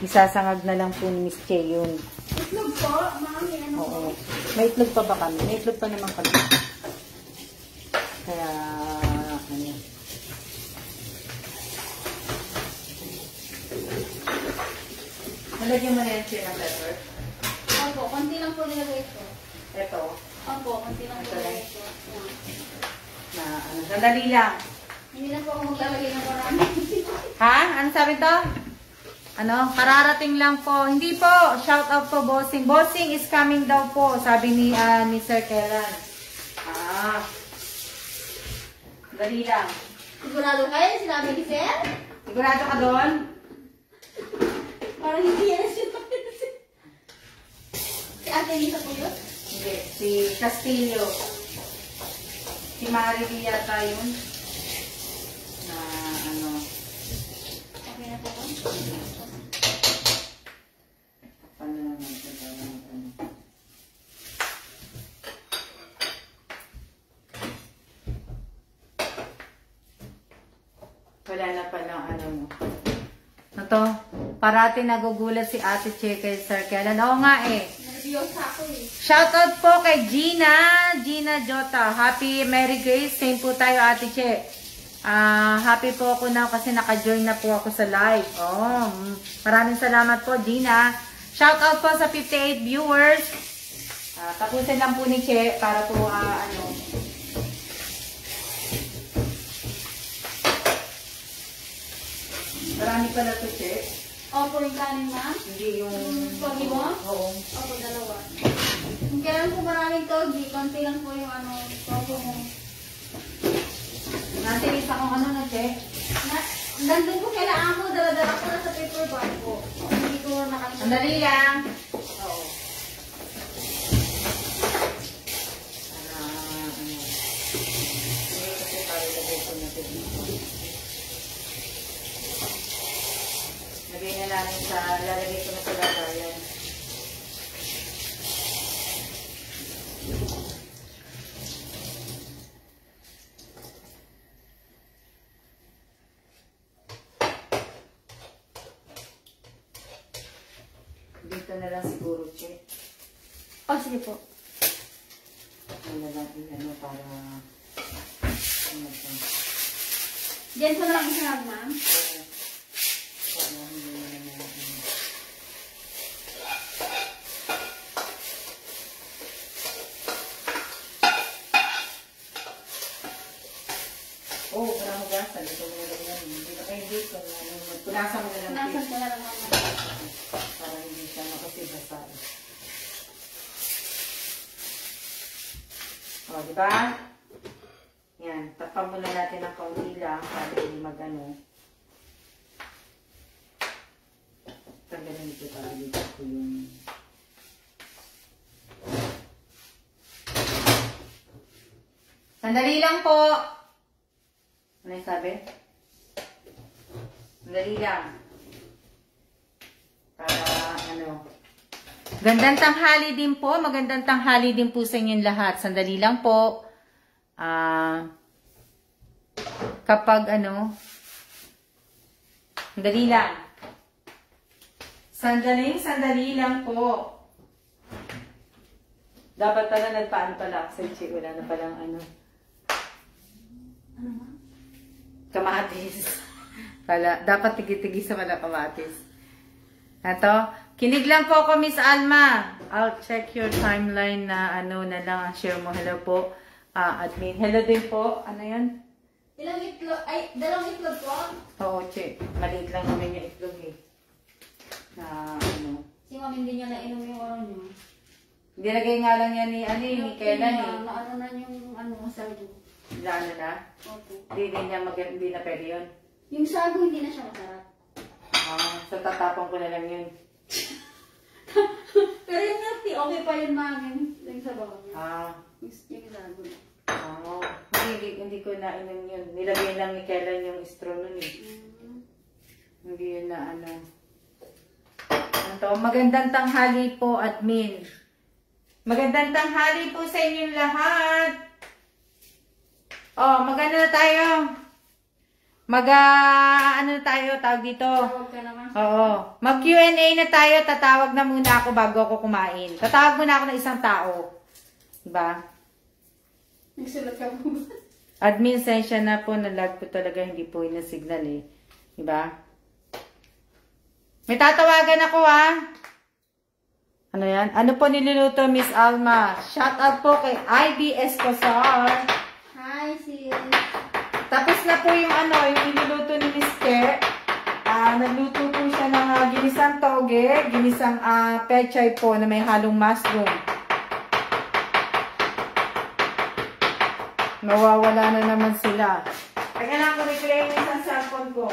isasangag na lang po ni Miss Che yun. Itlog po, ma'am, Oo. May itlog pa ba kami? May itlog pa naman kami. Kaya, Nalagyan mo na yan siya ng pepper? Opo, konti lang po nilagay ko. Ito. Opo, konti lang po nilagay ko. Sandali lang. Hindi na po ako maglalagay ng marami. Ha? Ano sabi to? Kararating lang po. Hindi po. Shout out po, Bossing. Bossing is coming daw po. Sabi ni Sir Kellan. Dali lang. Sigurado kayo? Sinabi ni sir? Sigurado ka doon? Parang hindi yan siya. Si Ate Lisa po yun? Hindi. Si Castillo. Si Marilee yata yun. Na Okay na po ba? Paano naman ito? Wala na palang ano mo. Ito, parati nagugulat si Ate Che kay Sir Kellan. Oo nga eh. Nervyosa ako eh. Shoutout po kay Gina Jota. Happy Merry Grace. Same po tayo, Ate Che. Happy po ako na kasi naka-join na po ako sa live. Oh, maraming salamat po, Gina. Shoutout po sa 58 viewers. Tapusin lang po ni Che para po marami pala to, Che. Opo, yung kanin, ma'am? Hindi yung... Togi mo? Oo. Opo, dalawa. Kung kailan po maraming togi, konti lang po yung togi mo. Natilis akong ano na, Che. Nandun po kailangan ko, dala-dala ko na sa paper bag po. Hindi ko nakalimutan. Sandali lang. Oo. Hindi kasi para lagay ko na dito. Lagay na namin lalagay ko na sa lagayan. Dito na lang siguro, Che. Oh, sige po. Ano lang, para... Ano pa? Diyan po na lang isang ma'am. Para hindi na oh, parang hugasan. Ito mo na lang yan. Hindi na kayo dito. Punasan mo na lang. Punasan ko na lang, ma'am. Para hindi siya makasibasa. O, diba? Yan. Tapan muna natin ang kaunti lang para hindi mag-ano. Tanggalin dito para dito ko yung... Sandali lang po! Ano yung sabi? Sandali lang. Para ano... Gandang tanghali din po. Magandang tanghali din po sa inyong lahat. Sandali lang po. Kapag ano... Sandali lang. Sandali lang po. Dapat pala nagpaan pala sa Che. Wala na palang ano. Ano ba? Kamatis. Pala, dapat tigi-tigi sa pala kamatis. Ito. Kinig lang po ako, Miss Alma. I'll check your timeline na ano na lang. Share mo. Hello po. Admin. Hello din po. Ano yan? Ilang itlog? Ay, dalawang itlog po? Oo, Che. Maliit lang naman yung itlog eh. Na ano. Si ma'am hindi niya nainom yung ano niyo. Nilagay nga lang yan ni Kellan eh. Naano na yung sago. Lalo na? Opo. Hindi na pwede yun. Yung sago hindi na siya masarap. So tatapon ko na lang yun. Pero yung milk tea, okay pa yun, ma'am. Yung sabaw niya. Yung sago. Hindi ko na inom yun. Nilagay lang ni Kellan yung straw nun eh. Hindi yun na ano. Magandang tanghali po, admin. Magandang tanghali po sa inyong lahat. Oh, maganda na tayo. Ano na tayo, tawag dito. Tawag ka naman. Oo. Mag-Q&A na tayo. Tatawag na muna ako bago ako kumain. Tatawag muna ako ng isang tao. Diba? Nagsulat ka po. Admin, sensya na po. Nalag po talaga. Hindi po yun na signal eh. Diba? May tatawagan ako Ano yan? Ano po niluluto, Miss Alma? Shout out po kay IB Escosar. Hi, sis. Tapos na po yung yung niluluto ni Miss Ke. Nagluto po siya ng ginisang toge, ginisang pechay po na may halong mushroom. Nawawala na naman sila. Kaya lang ko reclaim yung isang cellphone ko.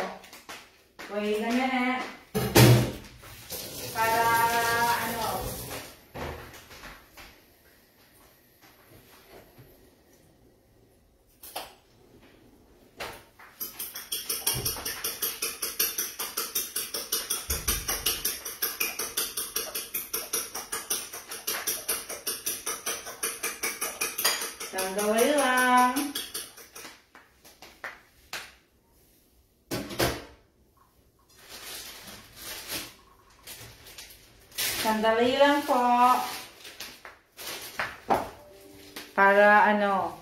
Wait lang yan para gawin lang. Sandali lang po. Para ano.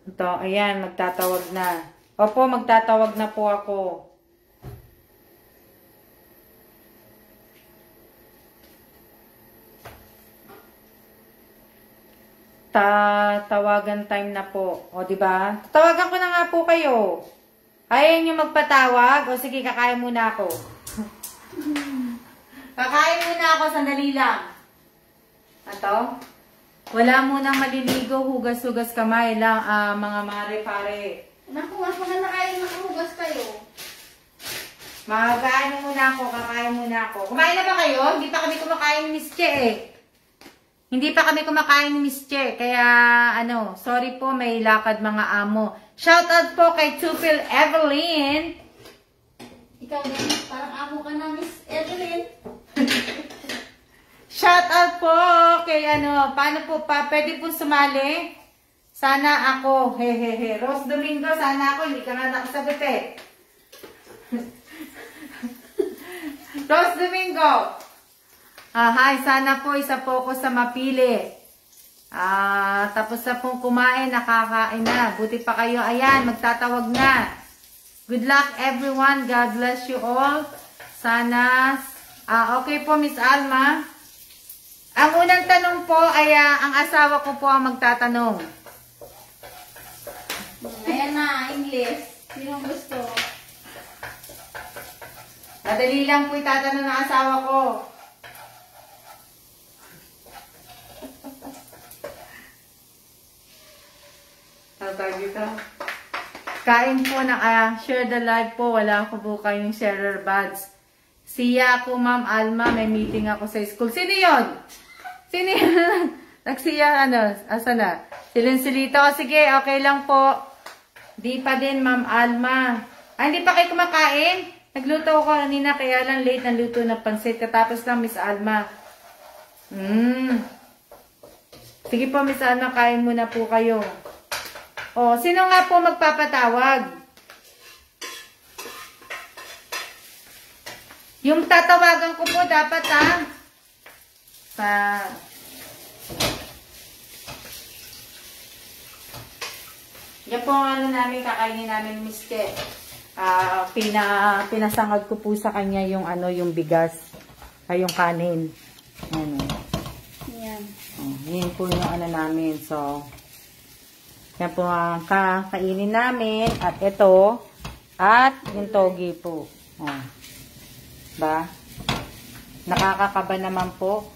Ito, ayan, magtatawag na. Opo, magtatawag na po ako. Tawagan time na po. O, diba? Tawagan ko na nga po kayo. Ayaw nyo magpatawag? O, sige, kakain muna ako. Kakain muna ako, sandali lang. Ato? Wala munang maliligo, hugas-hugas kamay lang, mga mare-pare. Naku, mas maganda kayo makahugas kayo. Mag-ano muna ako, kakain muna ako. Kumain na ba kayo? Hindi pa kami kumakain ni Miss Che eh. Hindi pa kami kumakain ni Miss Che. Kaya, ano, sorry po, may lakad mga amo. Shoutout po kay Tupil Evelyn. Ikaw din, parang amo ka na, Miss Evelyn. Shoutout po kay ano, paano po pa, pwede po sumali? Sana ako, hehehe. Rose Domingo, sana ako, hindi ka nga nakasagot eh. Rose Domingo. Hi, sana po isa po ako sa mapili. Tapos na pong kumain, nakakain na. Buti pa kayo, ayan, magtatawag na. Good luck everyone, God bless you all. Sana, okay po Miss Alma. Ang unang tanong po ay ang asawa ko po ang magtatanong. Ayan na, English. Sino gusto? Madali lang po itatanong ng asawa ko. Tawag dito. Kain po na, share the live po. Wala ko po kayong sharer buds. Siya ako, Ma'am Alma. May meeting ako sa school. Sino yun? Sino yun? Nagsiya, ano? Asa na? Silin-silito. Sige, okay lang po. Di pa din, Ma'am Alma. Hindi pa kayo kumakain? Nagluto ako kanina, kaya lang late na luto ng pansit. Katapos lang, Miss Alma. Sige po, Miss Alma, kain muna po kayo. O, sino nga po magpapatawag? Yung tatawagan ko po dapat yan po ang ano namin, kakainin namin, Miss Che. Pinasangad ko po sa kanya yung ano, yung bigas. Yung kanin. Ano. Yan. Yun po yung ano namin. So, yan po ang kakainin namin. At ito. At yung togi po. Ba? Nakakakaba naman po.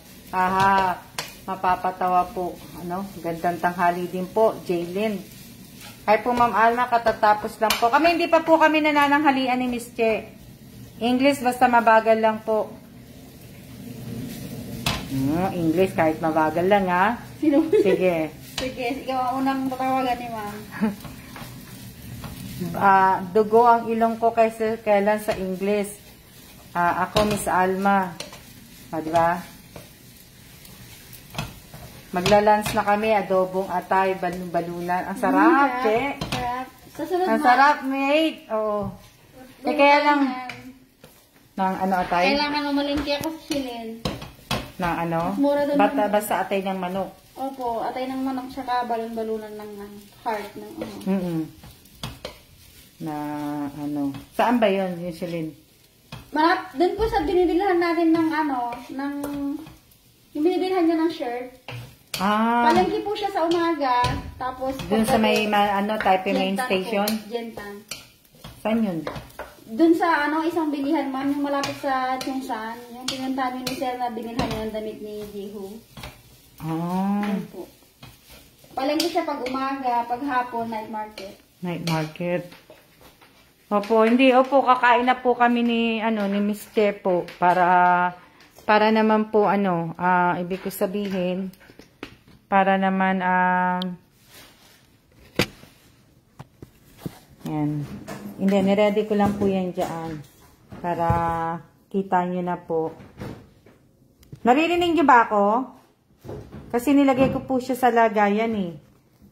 Mapapatawa po. Ano? Gandang tanghali din po. Jaylin. Hi po, Ma'am Alma. Katatapos lang po. Kami hindi pa po kami nanananghalian ni Miss Che. English basta mabagal lang po. English kahit mabagal lang Sige. Sige, ikaw ang unang tatawagan ni Ma'am. Dugo ang ilong ko kaysa kailan sa English. Ako, Miss Alma. Diba? Maglalunch na kami, adobong atay, balunan. Ang sarap, Che. Sarap. Ang sarap, mate. Oo. Kaya lang, ng ano atay? Kailangan umalingki ako sa silin. Ng ano? Mura doon. Basta atay ng manok. Opo, atay ng manok tsaka balon-balunan ng heart ng ano. Na ano. Saan ba yun, yung silin? Doon po sa binibilhan natin ng ano, yung binibilhan niya ng shirt. Palengke po siya sa umaga, tapos doon sa may Taipei main station? Gentan. Saan yun? Doon sa isang bilihan, ma'am, yung malapit sa Chungsan, yung pinuntahan niyo ni Sir na binilhan niya ng damit ni Jihu. Doon po. Palengke siya pag umaga, pag hapon, night market. Night market. Opo, kakain na po kami ni Miss Che po para naman po ibig ko sabihin para naman yan. Hindi, niready ko lang po yan dyan para kita nyo na po. Naririnig nyo ba ako? Kasi nilagay ko po siya sa lagayan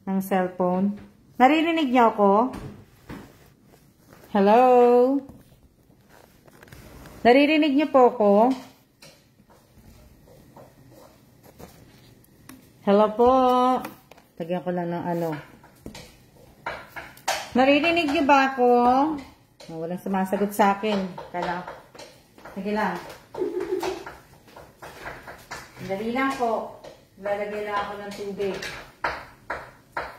ng cellphone. Naririnig nyo ako? Hello? Naririnig niyo po ko? Hello po. Lagyan ko lang ng ano. Naririnig niyo ba ako? Oh, walang sumasagot sa akin. Kala. Sige lang. Dali lang po. Lalagay lang ako ng tubig.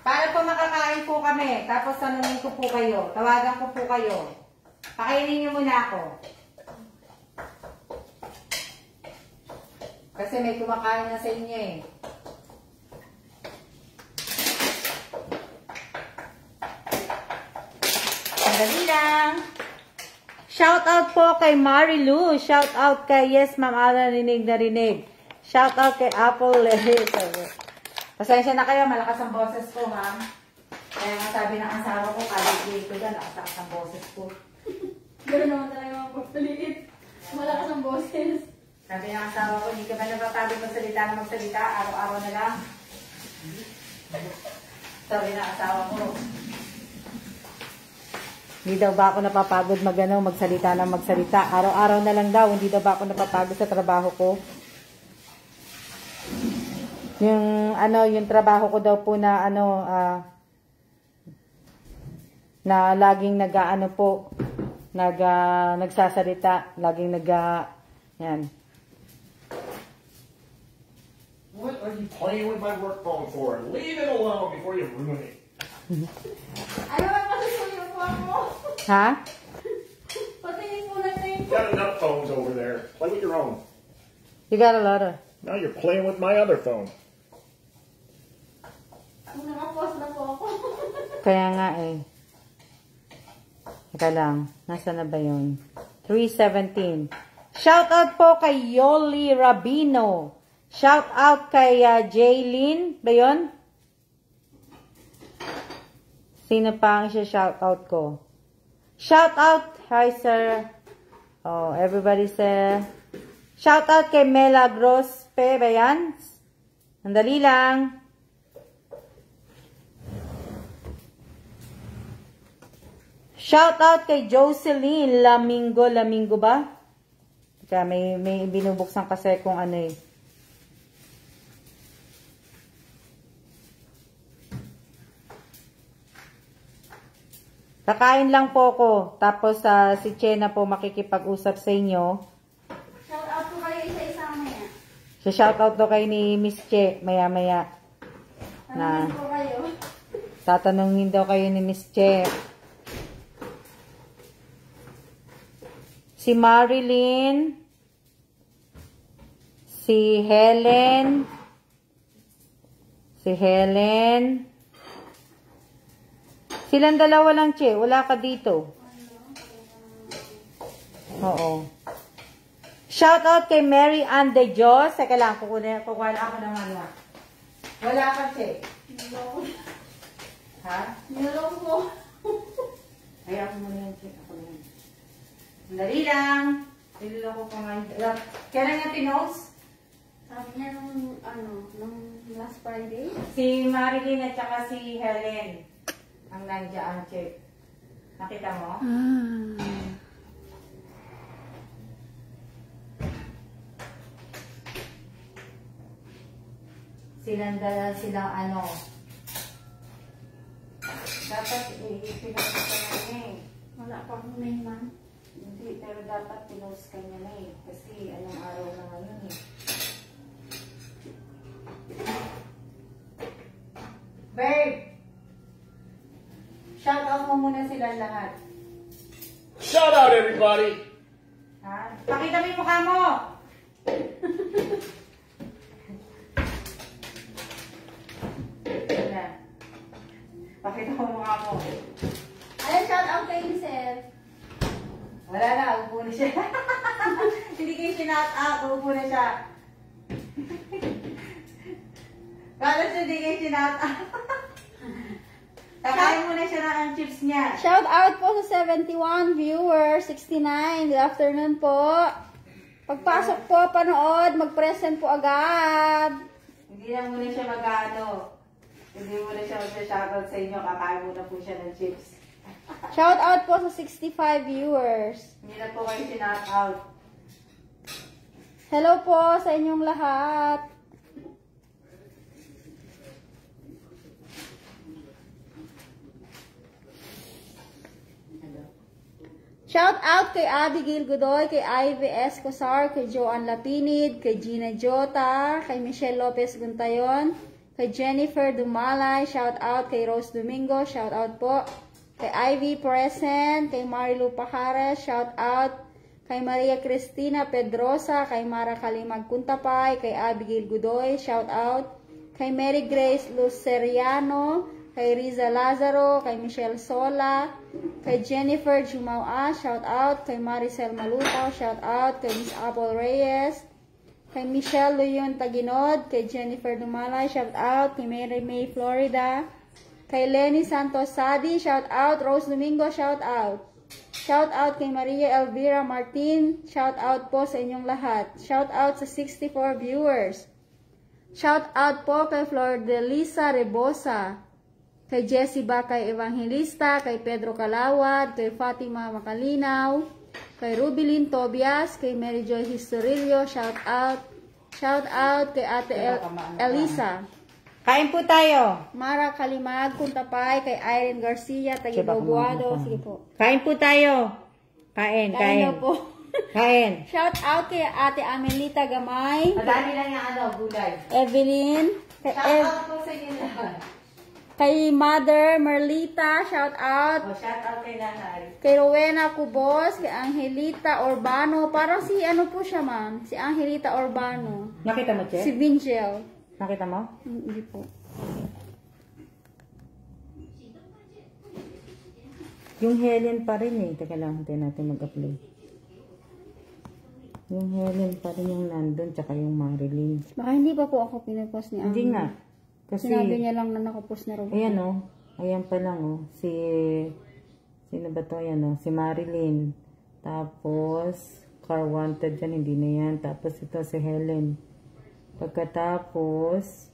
Paano po makakain po kami? Tapos tanungin ko po kayo. Tawagan ko po kayo. Pakainin niyo muna ako. Kasi may kumakain na sa inyo eh. Sandali lang. Shout out po kay Marilu. Shout out kay Yes Ma'am Ala, rinig na rinig. Shout out kay Apple Lehit. Pasensya na kayo, malakas ang boses ko, ma'am. Kaya nga sabi ng asawa ko, kaligay ko dyan, nakatakas ang boses ko. Gano'n naman talaga mga pagpaliit. Malakas ang boses. Sabi ng asawa ko, hindi ka ba napapagod magsalita na magsalita? Araw-araw na lang. Sabi ng asawa ko, hindi daw ba ako napapagod magsalita na magsalita? Araw-araw na lang daw, hindi daw ba ako napapagod sa trabaho ko? Yung trabaho ko daw po na na laging nagsasalita, laging yan. What are you playing with my work phone for? Leave it alone before you ruin it. Ano ba kasi suyo po ako? Ha? Patingin po na rin. You got enough phones over there. Play with your own. You got a lot of... Now you're playing with my other phone. Nakapost na po ako. Kaya nga eh. Teka lang. Nasaan na ba yun? 3:17. Shout out po kay Yoli Rabino. Shout out kay Jaylin. Ba yun? Sino pa ang shout out ko? Shout out. Hi sir. Oh, everybody sir. Shout out kay Mela Grospe. Ba yan? Andali lang. Shout out kay Jocelyn Lamingo. Lamingo ba? Kaya may binubuksan kasi kung ano eh. Kakain lang po ko. Tapos si Chena po makikipag-usap sa inyo. Shout out po kayo isa-isa maya. Shout out to kay ni Miss Che maya-maya. Tanungin po kayo. Tatanungin daw kayo ni Miss Che. Si Marilyn, si Helen, silang dalawa lang, Che. Wala ka dito. Oo. Shout out kay Mary Ann de Dios. Teka lang, kukuha ako ng ano. Wala ka, Che. Ha? Niloloko po. Ayaw mo na yan, Che. Ako na yan. Dali lang. Niloloko ko nga. Kailan nga pinost? Sabi niya nung last Friday. Si Marilyn at saka si Helen. Ang nandiyan, Che. Nakita mo? Silang ano. Dapat pinapasa na niya eh. Wala pa akong main man. Hindi, pero dapat pinost ka niya na eh. Kasi anong araw na ngayon eh. Babe! Shout out mo muna sila lahat. Shout out, everybody! Ha? Pakita mo yung mukha mo! Wala. Pakita mo yung mukha mo. Ayan, shout out kay Lisel. Wala na, upo na siya. Hindi kayo shout out, upo na siya. Kala siya hindi kayo shout out. Kakain muna siya na ang chips niya. Shout out po sa 71 viewers, 69. Good afternoon po. Pagpasok po, panood, mag-present po agad. Hindi na muna siya mag-ano. Hindi muna siya mag-shoutout sa inyo. Kakain muna po siya ng chips. Shout out po sa 65 viewers. Hindi na po kayo sinat out. Hello po sa inyong lahat. Shout out kay Abigail Godoy, kay Ivy Escosar, kay Joanne Lapinid, kay Gina Jota, kay Michelle Lopez Guntayon, kay Jennifer Dumalay, shout out kay Rose Domingo, shout out po. Kay Ivy Present, kay Marilu Pajares, shout out. Kay Maria Cristina Pedrosa, kay Mara Kalimag Kuntapay, kay Abigail Godoy, shout out. Kay Mary Grace Luceriano, kay Riza Lazaro, kay Michelle Sola, kay Jennifer Jumao, shout out. Kay Maricel Malutaw, shout out. Kay Miss Apple Reyes, kay Michelle Leon Taginod, kay Jennifer Dumalay, shout out. Kay Mary May Florida, kay Lenny Santos Sadi, shout out. Rose Domingo, shout out. Shout out kay Maria Elvira Martin, shout out po sa inyong lahat. Shout out sa 64 viewers. Shout out po kay Flor de Lisa Rebosa, kay Jessie Bakay Evangelista, kay Pedro Calawad, kay Fatima Makalinaw, kay Rubilin Tobias, kay Mary Joy Historillo, shout out. Shout out kay Ate Elisa. Kain po tayo. Mara Kalimag, Kuntapay, kay Irene Garcia, Tagibobuado. Sige po. Kain po tayo. Kain, kain. Kain po. Kain. Shout out kay Ate Amelita Gamay, Madami lang yung gulay. Evelyn, kay, Shout out po sa inyo lahat. kay Mother Merlita, shout out. Shout out kay nanay. Kay Rowena Cubos, kay Angelita Urbano. Parang si ano po siya, ma'am? Si Angelita Urbano. Nakita mo, Che? Si Vincel. Nakita mo? Hindi po. Yung Helen pa rin eh. Teka lang, hintayin natin mag-upload. Yung Helen pa rin yung nandun, tsaka yung Marilyn. Baka hindi pa po ako pinapost ni Ang. Hindi nga. Kasi, Sinabi niya lang na nakapost na raw. ayan o. Ayan pa lang o. Sino ba to? Ayan o. Si Marilyn. Tapos, Car Wanted yan. Hindi na yan. Tapos ito si Helen. Pagkatapos,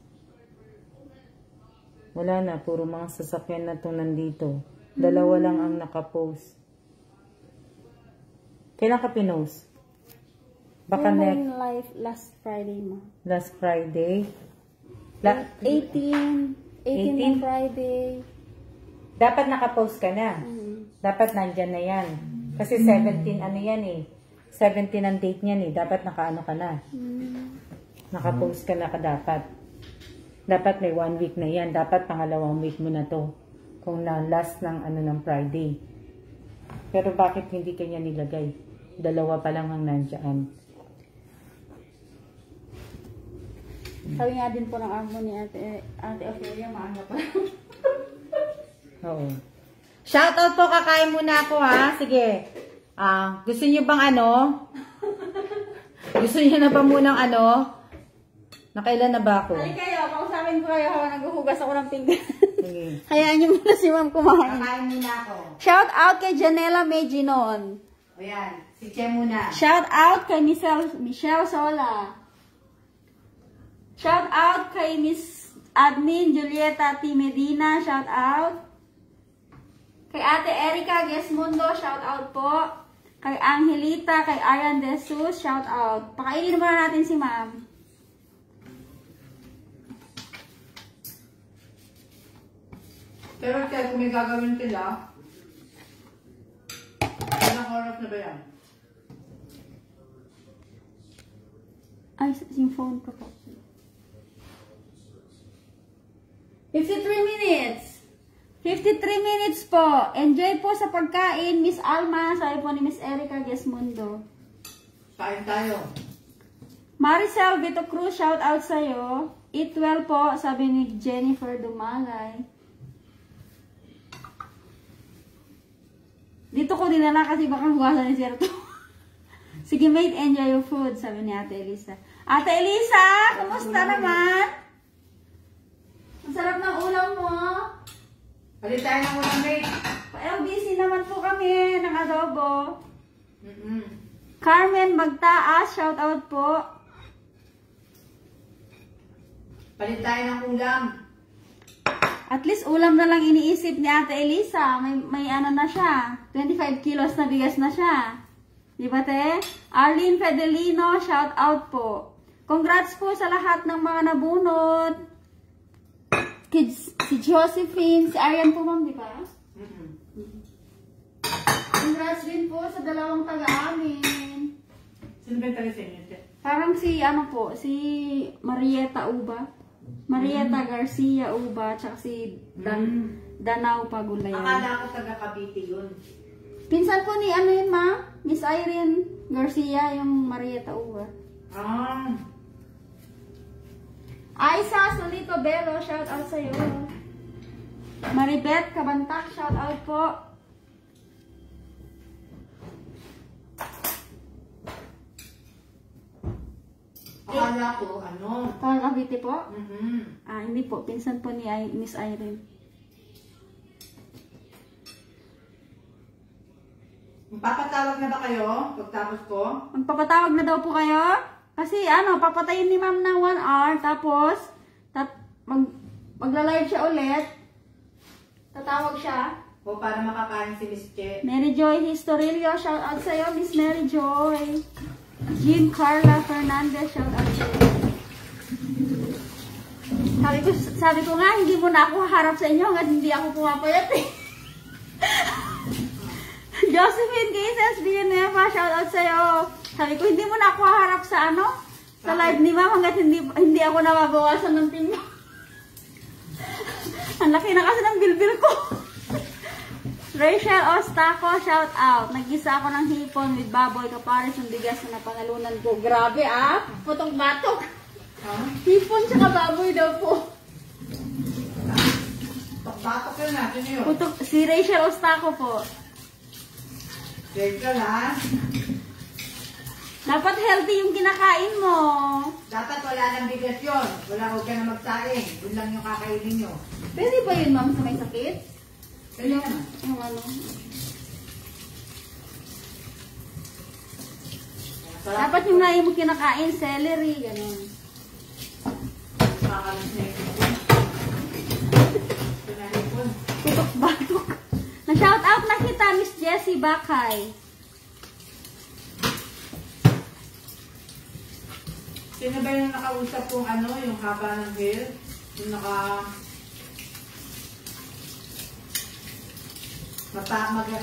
wala na. Puro mga sasakyan na to nandito. Dalawa lang ang nakapost. Kailan ka pinost? Baka next. Live last Friday, ma. Last Friday. 18 na Friday. Dapat nakapost ka na. Dapat nandyan na yan. Kasi 17 ano yan eh. 17 ang date niyan eh. Dapat nakaano ka na. Nakapost ka na ka dapat. Dapat may 1 week na yan. Dapat pangalawang week mo na to. Kung na last ng ano ng Friday. Pero bakit hindi kanya nilagay? Dalawa pa lang ang nandyan. Sabi nga din po ng amo ni Ate Ophelia, maaga pa. Oo. Shoutout po, kakain muna ako ha. Sige. Gusto niyo bang ano? Gusto niyo na ba munang ano? Nakailan na ba ako? Ay kayo, kausapin ko kayo habang naghuhugas ako ng pinggan. Sige. Hayaan niyo muna si ma'am kumain. Kakain muna ako. Shout out kay Janela Meginon. Ayan. Si Che muna. Shout out kay Michelle Sola. Shout out kay Miss Admin Julieta T. Medina. Shout out. Kay Ate Erica Gesmundo. Shout out po. Kay Angelita, kay Arian De Jesus. Shout out. Pakainin muna natin si ma'am. Pero kaya kung may gagawin sila, ilang oras na ba yan? Ay, yung phone ko po. 53 minutes. 53 minutes po. Enjoy po sa pagkain, Miss Alma. Sabi po ni Miss Erica Gesmundo. Kain tayo. Maricel Vito Cruz, shout out sa'yo. Eat well po, sabi ni Jennifer Dumalay. Dito ko dinala kasi baka huwasan ni Sir to. Sige mate, enjoy your food, sabi ni Ate Elisa. Ate Elisa, kumusta naman? Ang sarap ng ulam mo. Palit tayo ng ulam, mate. busy naman po kami ng adobo. Carmen Magtaas, shout out po. Palit tayo ng ulam. At least ulam na lang iniisip ni Ate Elisa. May ano na siya. 25 kilos na bigas na siya. Di ba, te? Arlene Fedelino, shout out po. Congrats po sa lahat ng mga nabunot. Kids, si Josephine, si Arian po, ma'am, di ba? Congrats din po sa dalawang taga-amin. Sino ba yung taga sa inyo? Parang si, ano po, si Marieta Uba. Marieta Garcia Uba, tsaka si Danao Pagulayan. Akala ko taga Cavite yun. Pinsan po ni, ano yun, ma? Miss Irene Garcia, yung Marieta Uba. Aisa Solito Bello, shout out sa'yo. Maribeth Kabantak, shout out po. Akala ko, ano? Taga Cavite po? Mm-hmm. Hindi po. Pinsan po ni Miss Irene. Magpapatawag na ba kayo pagtapos ko? Magpapatawag na daw po kayo? Kasi ano, papatayin ni ma'am ng 1 hour. Tapos, magla-live siya ulit. Tatawag siya. O para makakain si Miss Che. Mary Joy Historilio, shout out sa'yo, Miss Mary Joy. Jean Carla Fernandez, shout out sa'yo. Sabi ko nga, hindi mo na ako haharap sa inyo hanggang hindi ako pumapayat eh. Josephine Cases, Villanueva, shout out sa'yo. Sabi ko, hindi mo na ako haharap sa ano? Sa live ni ma'am hanggang hindi ako nababawasan ng team. Ang laki na kasi ng bilbil ko. Rachel Ostaco, shout out. Nag-isa ako ng hipon with baboy kapares ng bigas na napanalunan ko. Grabe putok-batok. Hipon tsaka baboy daw po. Batok yun natin yun. Si Rachel Ostaco po. Rachel, ha? Dapat healthy yung kinakain mo. Dapat wala ng bigas yun. Huwag ka na magsaing. Yun lang yung kakainin nyo. Pwede ba yun, ma'am, sa may sakit? Pwede naman. Yung ano? Dapat yung na mo kinakain, celery, gano'n. Kakalis na yung pinahipon. Tutok-batok. Na-shout out na kita, Miss Jessie Bakay. Sino ba yung nakausap kong ano, yung haba ng hair? Yung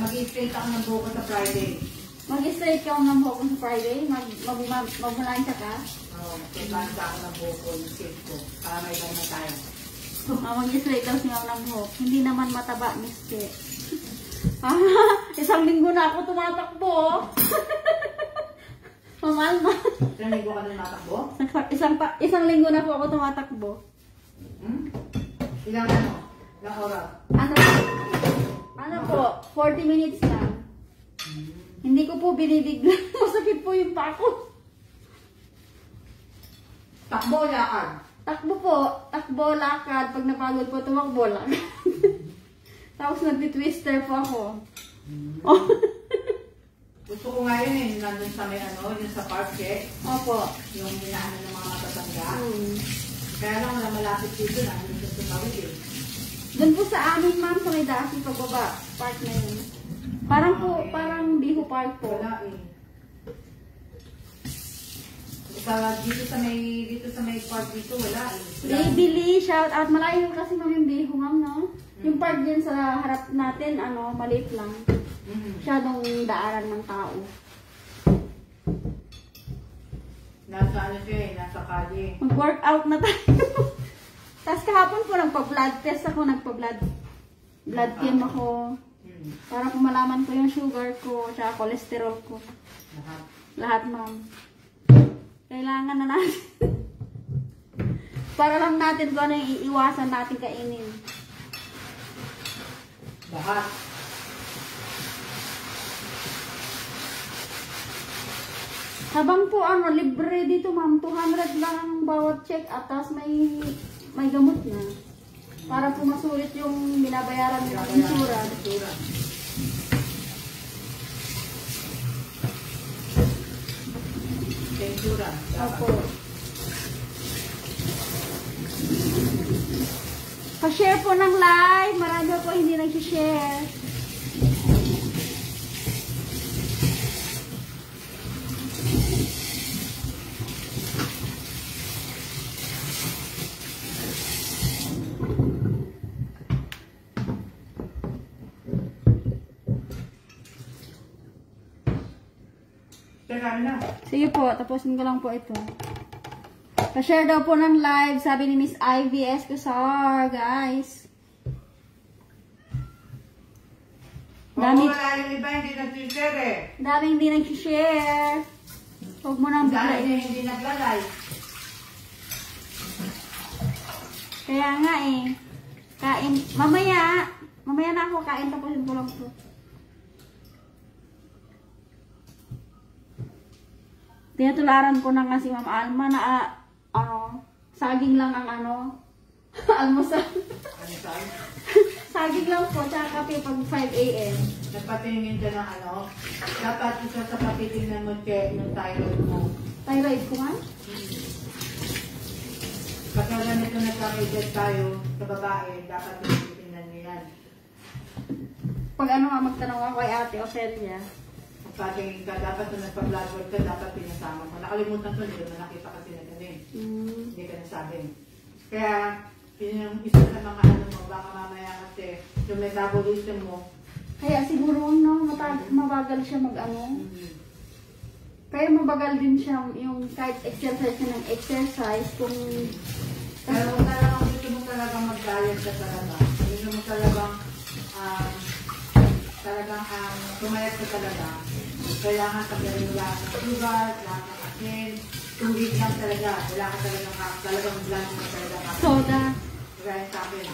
mag-i-straight ako ng buko sa Friday. Mag-straight ka ng buko sa Friday? Mag-mulain ka? Oo, magkakaroon ako ng buko yung shape ko. Para may gano'n tayo. Mag-straight daw siya ng buhok. Hindi naman mataba, Miss Che. Isang linggo na ako tumatakbo. Mamalma. Isang linggo ka na natakbo? Isang linggo na po ako tumatakbo. Ilang oras? Ano po? 40 minutes lang. Hindi ko po binibigla. Masakit po yung pako. Takbo, lakad. Takbo po. Takbo, lakad. Pag napagod po, tumakbo lang. Tapos nagtitwister po ako. Gusto ko nga yun eh. Nandun sa may yung sa park eh. Opo. Yung hinaano ng mga matatanda. Kaya lang wala malapit dito na. Nandun sa tawid eh. Doon po sa amin, ma'am, sa may dasi pagbaba. Park na yun. Parang po, parang Biho Park po. Wala eh. Dito sa may park dito, wala eh. Baby Lee, shout out. Malayo kasi ma'am yung Biho, ma'am, no? Yung park din sa harap natin, maliit lang. Masyadong daanan ng tao. Nasa nasa kalye. Mag-workout na tayo. Tapos kahapon po, nagpa-blood test ako, blood chem ako. Para po malaman ko yung sugar ko, tsaka cholesterol ko. Lahat, ma'am. Kailangan na natin. Para lang natin kung ano yung iiwasan natin kainin. Lahat. Habang po, libre dito, ma'am. 200 lang ang bawat check at tapos may gamot na. Para po masulit yung binabayaran ng insurance. Insurance. Opo. Pa-share po ng live. Marami po hindi nag-share. Sige po, tapusin ko lang po ito. Pa-share daw po ng live, sabi ni Miss Ivy Escosar, guys. Dami, wala yung iba hindi nag-share eh. Dami hindi nag-share. Huwag mo nang bigay. Dami hindi naglalay. Kaya nga eh. Kain. Mamaya na ako kain, tapusin ko lang po. Tinatularan ko na nga si Ma'am Alma na saging lang ang almusal. Saging lang po, tsaka kape pag 5 a.m. Nagpatingin ka ng dapat isa sa patitingnan mo check yung thyroid mo. Thyroid ko man? Pagka ganito nagkakaedad tayo sa babae, dapat patitingnan niyo yan. Pag magtanong ako kay Ate Ofelia. Pagpatingin ka, dapat na nagpa-blood work ka, dapat pinasama mo. Nakalimutan ko, hindi ko na nakita kasi na ganun. Hindi ka nasabi. Kaya, yun yung isa sa mga mo, baka mamaya kasi yung metabolism mo. Kaya siguro, mabagal siya Kaya mabagal din siya yung kahit exercise ng exercise kung... Pero kung talagang gusto mo talagang mag-diet ka talaga, gusto mo talagang tumayat ka talaga, kailangan tanggalin mo lahat ng sugar, lahat ng asin, tubig lang talaga, wala ka talagang blank mo talaga. Soda. Gaya sa akin.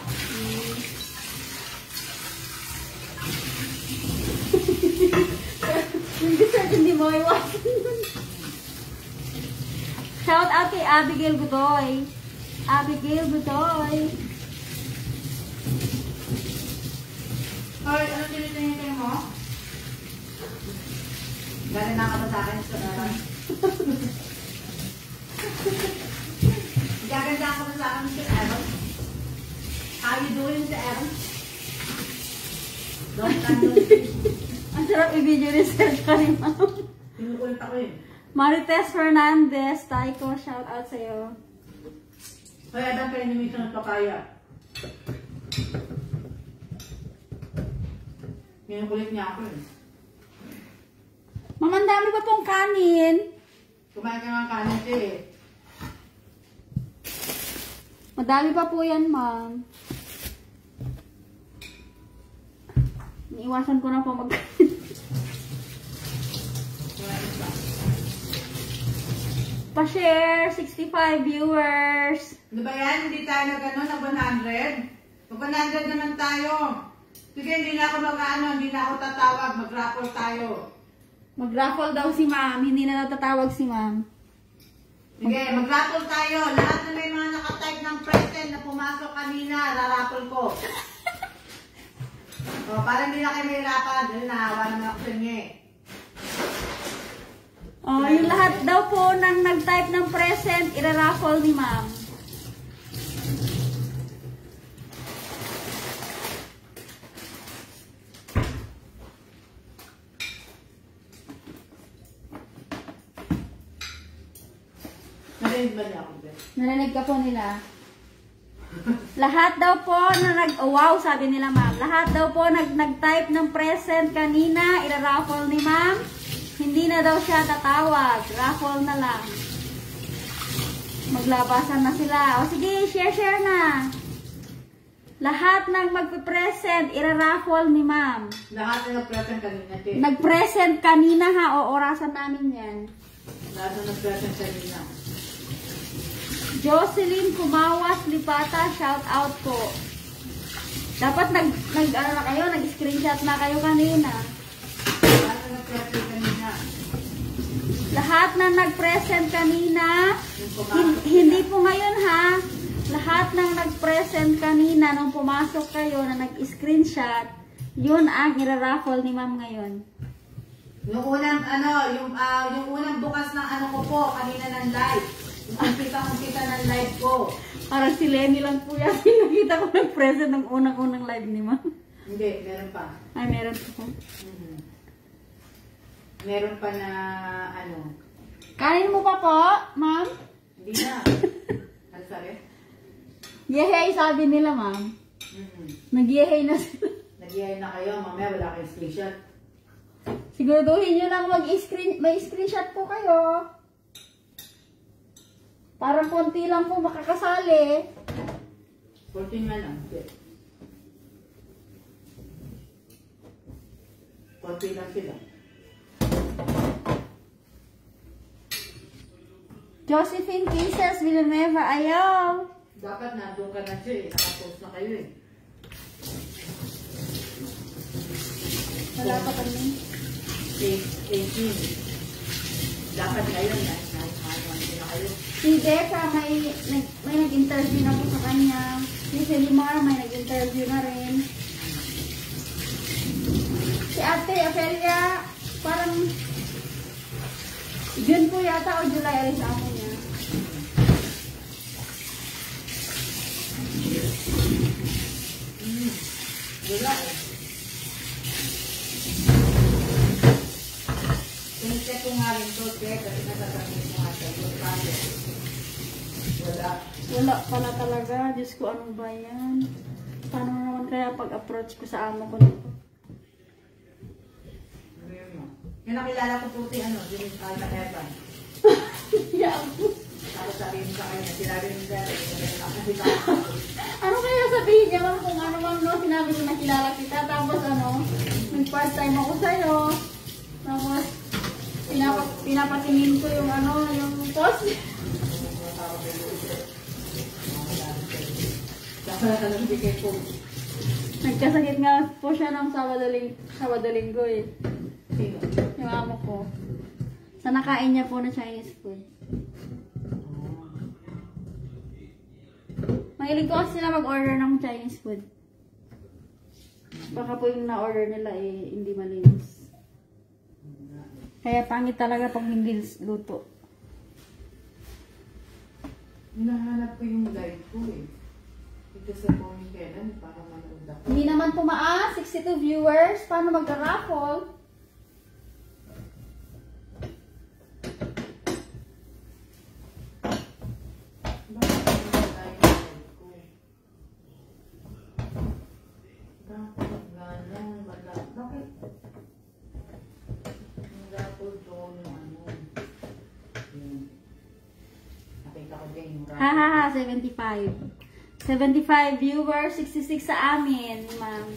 Hindi mo iwasan. Shout out kay Abigail Budoy. Abigail Budoy. Hoy, ano tinitingin mo? Galing na ka ba sa akin sa naman? Gaganda ka ba sa akin sa Aaron? How you doing sa Aaron? Don't time. Ang sarap i-video research ka rin, ma'am. Pinukulit ako eh. Marites Fernandez, Taiko, shout out sa'yo. Hoy, Adam, kayo namin ng papaya. Pinukulit niya ako eh. Ma'am, ang dami pa pong kanin. Kumain ka ng kanin siya eh. Madami pa po yan, ma'am. Iniiwasan ko na po magkain. Pa-share, 65 viewers. Ano ba yan? Hindi tayo nag 100? Mag 100 naman tayo. Sige, hindi na ako hindi na ako tatawag. Mag-raffle tayo. Mag-raffle daw si ma'am. Hindi na natatawag si ma'am. Sige, mag-raffle tayo. Lahat na may mga nakatype ng present na pumasok kanina, ra-raffle ko. Para hindi na kayo mahirapan. Dahil nahawa naman ako sa inyo eh. Yung lahat daw po nang nag-type ng present, ira-raffle ni ma'am. Narinig ba niya ako? Narinig ka po nila. Lahat daw po na wow, sabi nila ma'am. Lahat daw po nag-type ng present kanina, ira-raffle ni ma'am. Hindi na daw siya tatawag. Raffle na lang. Maglabasan na sila. O sige, share na. Lahat ng magpe-present, ira-raffle ni ma'am. Lahat na nag-present kanina. Nag-present kanina ha. O, orasan namin yan. Lahat na nag-present kanina. Jocelyn Kumawas Lipata, shout out po. Dapat nag-screenshot na kayo kanina. Lahat na nag-present kanina. Lahat na nag-present kanina, hindi po ngayon ha. Lahat ng nag-present kanina nung pumasok kayo na nag-screenshot, yun ang ira-raffle ni ma'am ngayon. Yung unang yung unang bukas ng ko po kanina ng live. Yung umpisa ng live ko. Parang si Lenny lang po yan. Nakita ko ng present ng unang-unang live ni ma'am. Hindi, meron pa. Ay, meron po. Meron pa na ano. Kain mo pa po, ma'am? Hindi na. Ano sabi? Yehey, sabi nila, ma'am. Nag-yehey na sila. Nag-iay na kayo, mamaya wala kayong screenshot. Siguraduhin nyo lang may screenshot po kayo. Parang konti lang po makakasali. 14 man lang. Konti lang sila. Josephine Cases, Villanueva, ayaw. Dapat nandun ka na siya eh. Nakapost na kayo eh. Wala pa kami. 18. Dapat ngayon na. Na kayo. Si Becca, may nag-interview na po sa kanya. Si Selimar, may nag-interview na rin. Si Ate Apelia, parang June po yata o July ay sa akin niya. Wala eh. Sinecheck ko nga rin to, kasi natatanggit mo nga sa wala. Wala pala talaga. Diyos ko, ano ba yan? Paano naman kaya pag-approach ko sa amo ko nito? Yung nakilala ko puti, yung Alta Evan. Yeah. Tapos sabihin sa kanya, sinabi mo dahil, Ano kaya sabihin niya ma'am kung ano ma'am no? Sinabi ko nakilala kita. Tapos nag-first time ako sa'yo. Tapos, pinapatingin ko yung yung post. Nagkasakit nga po siya ng Sabado-Linggo eh. Sino? Yung amo ko. Sa nakain niya po na Chinese food. Mahilig ko kasi sila mag-order ng Chinese food. Baka po yung na-order nila eh, hindi malinis. Kaya pangit talaga pag hindi luto. Hinahanap ko yung guide ko eh. Ito sa comment kailan para manood ako. Hindi naman tumaas, 62 viewers. Paano mag-raffle? Hahaha, 75. 75 viewers, 66 sa amin, ma'am.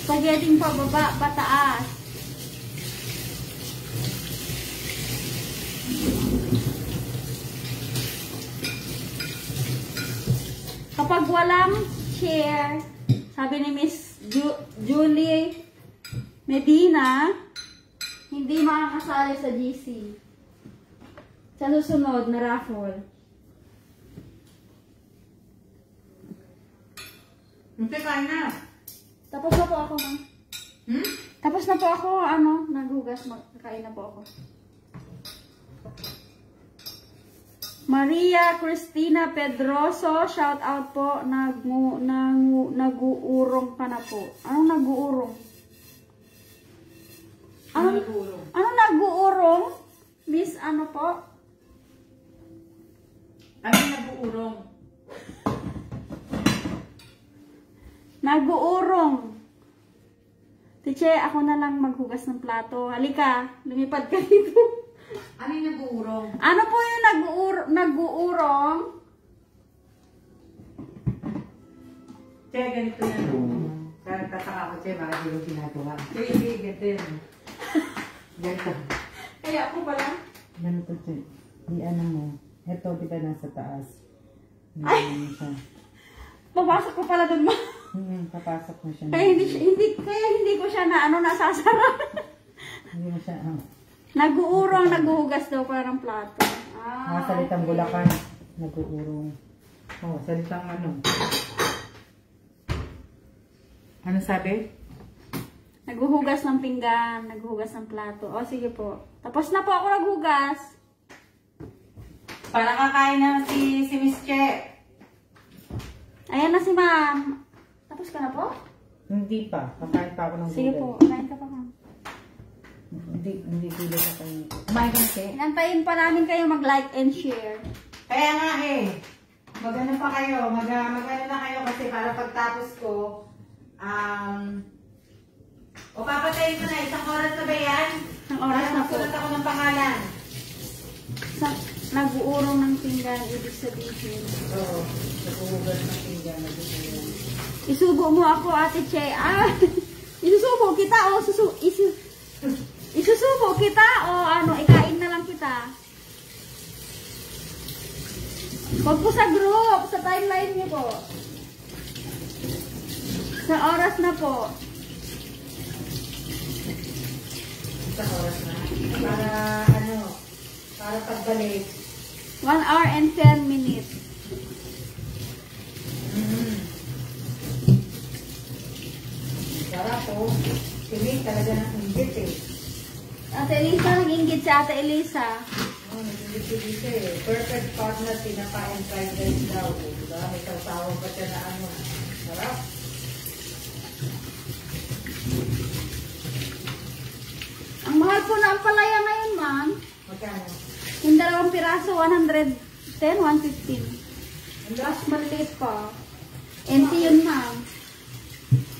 Spaghetti pababa, pataas. Kapag walang share, sabi ni Miss Julie Medina, hindi makakasali sa GC. Sa susunod na raffle. Hindi ka na. Tapos na po ako, ma'am. Tapos na po ako, naghugas, magkakain na po ako. Maria Cristina Pedroso, shout out po, nag-uurong ka na po. Anong nag-uurong? Anong nag-uurong? Miss, ano po? Ano nag-uurong? Nag-uurong. Tiche, ako na lang maghugas ng plato. Halika, lumipad ka dito. Ano yung nag-uurong? Ano po yung nag-uurong? Che, ganito yan. Kaya tataka ko, Che, bakit yung ginagawa. Che, hindi, ganito yan. Ganito. Kaya ako pala. Ganito, Che. Ano mo. Ito, di ba nasa taas? Ay! Papasok ko pala dun, ma. Papasok mo siya. Kaya hindi ko siya nasasara. Hindi mo siya, Nag-uurong, naghuhugas daw parang plato. Salitang okay. Bulacan. Nag-uurong. Salitang Ano sabi? Naghuhugas ng pinggan, naghuhugas ng plato. O, sige po. Tapos na po ako naghugas. Para kakain na si Miss Che. Ayan na si ma'am. Tapos ka na po? Hindi pa. Kakain pa ako ng Sige gulay. po, kain ka pa ma'am. Hindi tuloy na kayo. Kumain ka na, Che. Inantayin pa namin kayo mag-like and share. Kaya nga mag-ano pa kayo, mag-ano na kayo kasi para pagtapos ko, papatayin ko na, 1 oras na ba yan? 1 oras na po. Nagsulat ako ng pangalan. Nag-uurong ng pinggan, ibig sabihin. Oo, naghuhugas ng pinggan. Isubo mo ako, Ate Che. Isusubo kita o isusubo kita o ikain na lang kita. Huwag po sa group, sa timeline niyo po. Sa oras na po. 1 oras na. Para pagbalik. 1 hour and 10 minutes. Sarap po. Piling talaga ng inggit eh. Ate Elisa, nag-inggit si Ate Elisa. Nag-inggit eh. Perfect partner, tinapa and fried rice daw. Diba? May sasawang pa siya na Sarap. Ang mahal po na ang palaya ngayon, ma'am. Magkano? Yung 2 piraso, 110, 115. Mas maliit pa. NT yun, ma'am.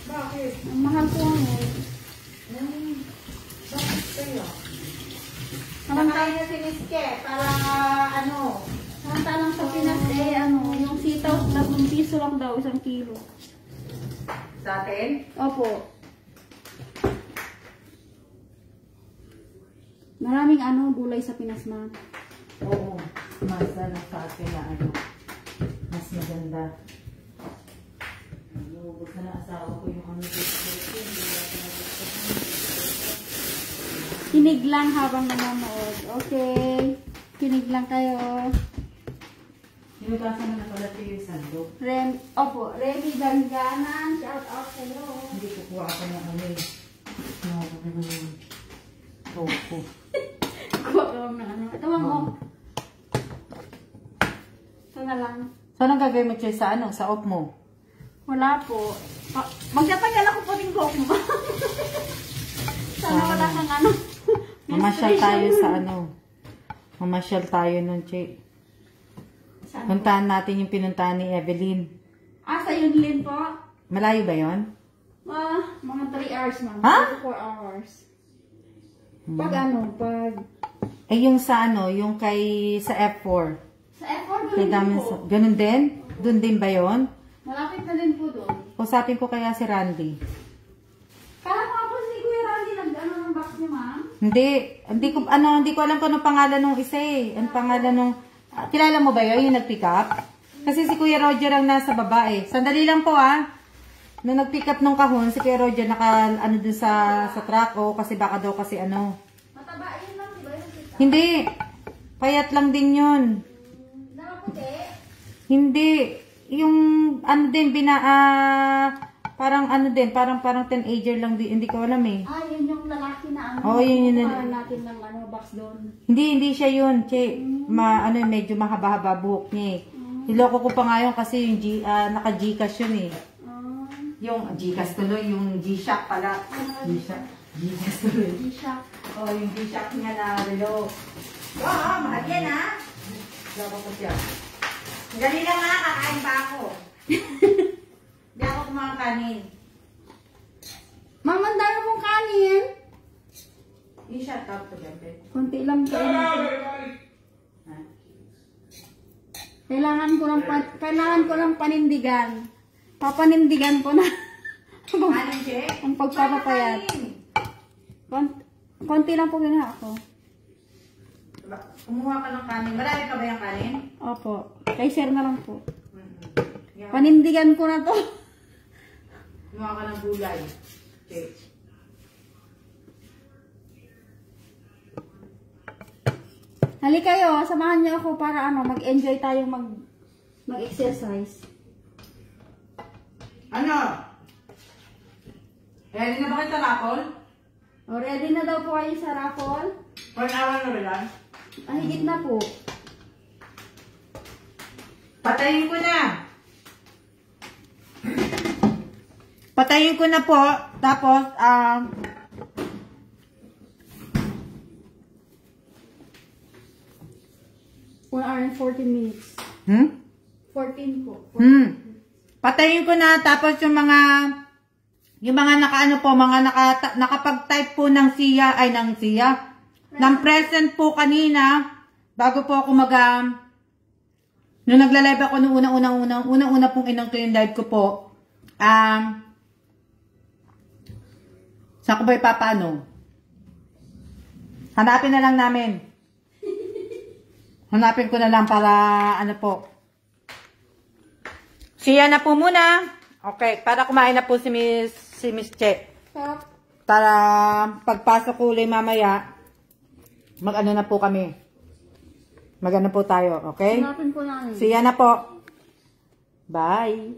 Bakit? Ang mahal po ngayon. Bakit kayo? Samantala na si Miss Ke para samantalang sa Pinas, yung sitaw, 10 piso lang daw, 1 kilo. sa atin? Opo. Maraming gulay sa Pinas, ma'am. Oo. Mas sa atin na mas maganda. Nubos na asawa ko yung Kinig lang habang nanonood. Okay. Kinig lang kayo. Hinugasan mo na pala ito yung sandok. Opo. Remy Ganganan. Shout out kayo. Hindi kukuha ako ng tofu. Kuha ka lang na Ito mo. Ito na lang. Saan ang gagawin mo, Choy, sa sa off mo? Wala po. Magtatagal ako po din ko. Sana wala kang Mamasyal tayo sa Mamasyal tayo nun, Che. Puntahan natin yung pinuntahan ni Evelyn. Sa Yunlin po? Malayo ba yon? Mga 3 hours, ma'am. Ha? 4 hours. Pag yung sa yung sa F4. Sa F4, Kay ganun po. Ganun din? Doon din ba yon? Malapit na din po doon. Usapin ko kaya si Randy. Kala ko ako si Kuya Randy ng box niya, ma'am. Hindi ko alam kung anong pangalan nung isa eh. Ang pangalan nung kilala mo ba yun, yung nag-pick up? Kasi si Kuya Roger ang nasa baba eh. Sandali lang po Nung nag-pick up nung kahon, si Kuya Roger dun sa truck kasi baka daw kasi Mataba yun lang, di ba? Hindi. Payat lang din yun. Nakaputi? Hindi. Yung din, parang parang teenager lang din. Hindi ko alam eh. Yun yung lalaki na yun. Para natin ng box doon. Hindi siya yun, Che. Medyo mahaba-haba buhok niya eh. Niloko ko pa nga yun kasi yung naka-Gcash yun eh. Yung Gcash tuloy, yung G-Shock pala. Gcash tuloy. G-Shock. Yung G-Shock niya na relo. Mahal yan Loko ko siya. Dali lang kakain pa ako. Hindi ako kumakanin. Ma'am, ang dami mong kanin. I-shut up ko dyan, Pet. Konti lang Kailangan ko ng panindigan. Papanindigan ko na. Kanin, Che? Ang pagpapapayat. Konti lang po gina ako. Kumuha ka ng kanin. Marami ka ba yung kanin? Opo. Kay share na lang po. Panindigan ko na to. Kumuha ka ng gulay. Che. Halika kayo, samahan niyo ako para mag-enjoy tayo mag-exercise. Ready na ba kayo sa raffle? O, ready na daw po kayo sa raffle? 1 hour na ba yan? Higit na po. Patayin ko na. Patayin ko na po. Tapos, 1 hour and 40 minutes. 14 po. Patayin ko na. Tapos yung mga nakaano po, nakapag-type po ng siya, ng present po kanina, bago po ako nung nagla-live ako nung unang-una pong in-clean live ko po, saan ko ba ipapaano? Hanapin na lang namin. Hanapin ko na lang para ano po. Siya na po muna. Okay, para kumain na po si Miss Che. Para pagpasok ko ulit mamaya, mag-ano na po kami. Mag-ano po tayo, okay? Hanapin po namin. Siya na po. Bye.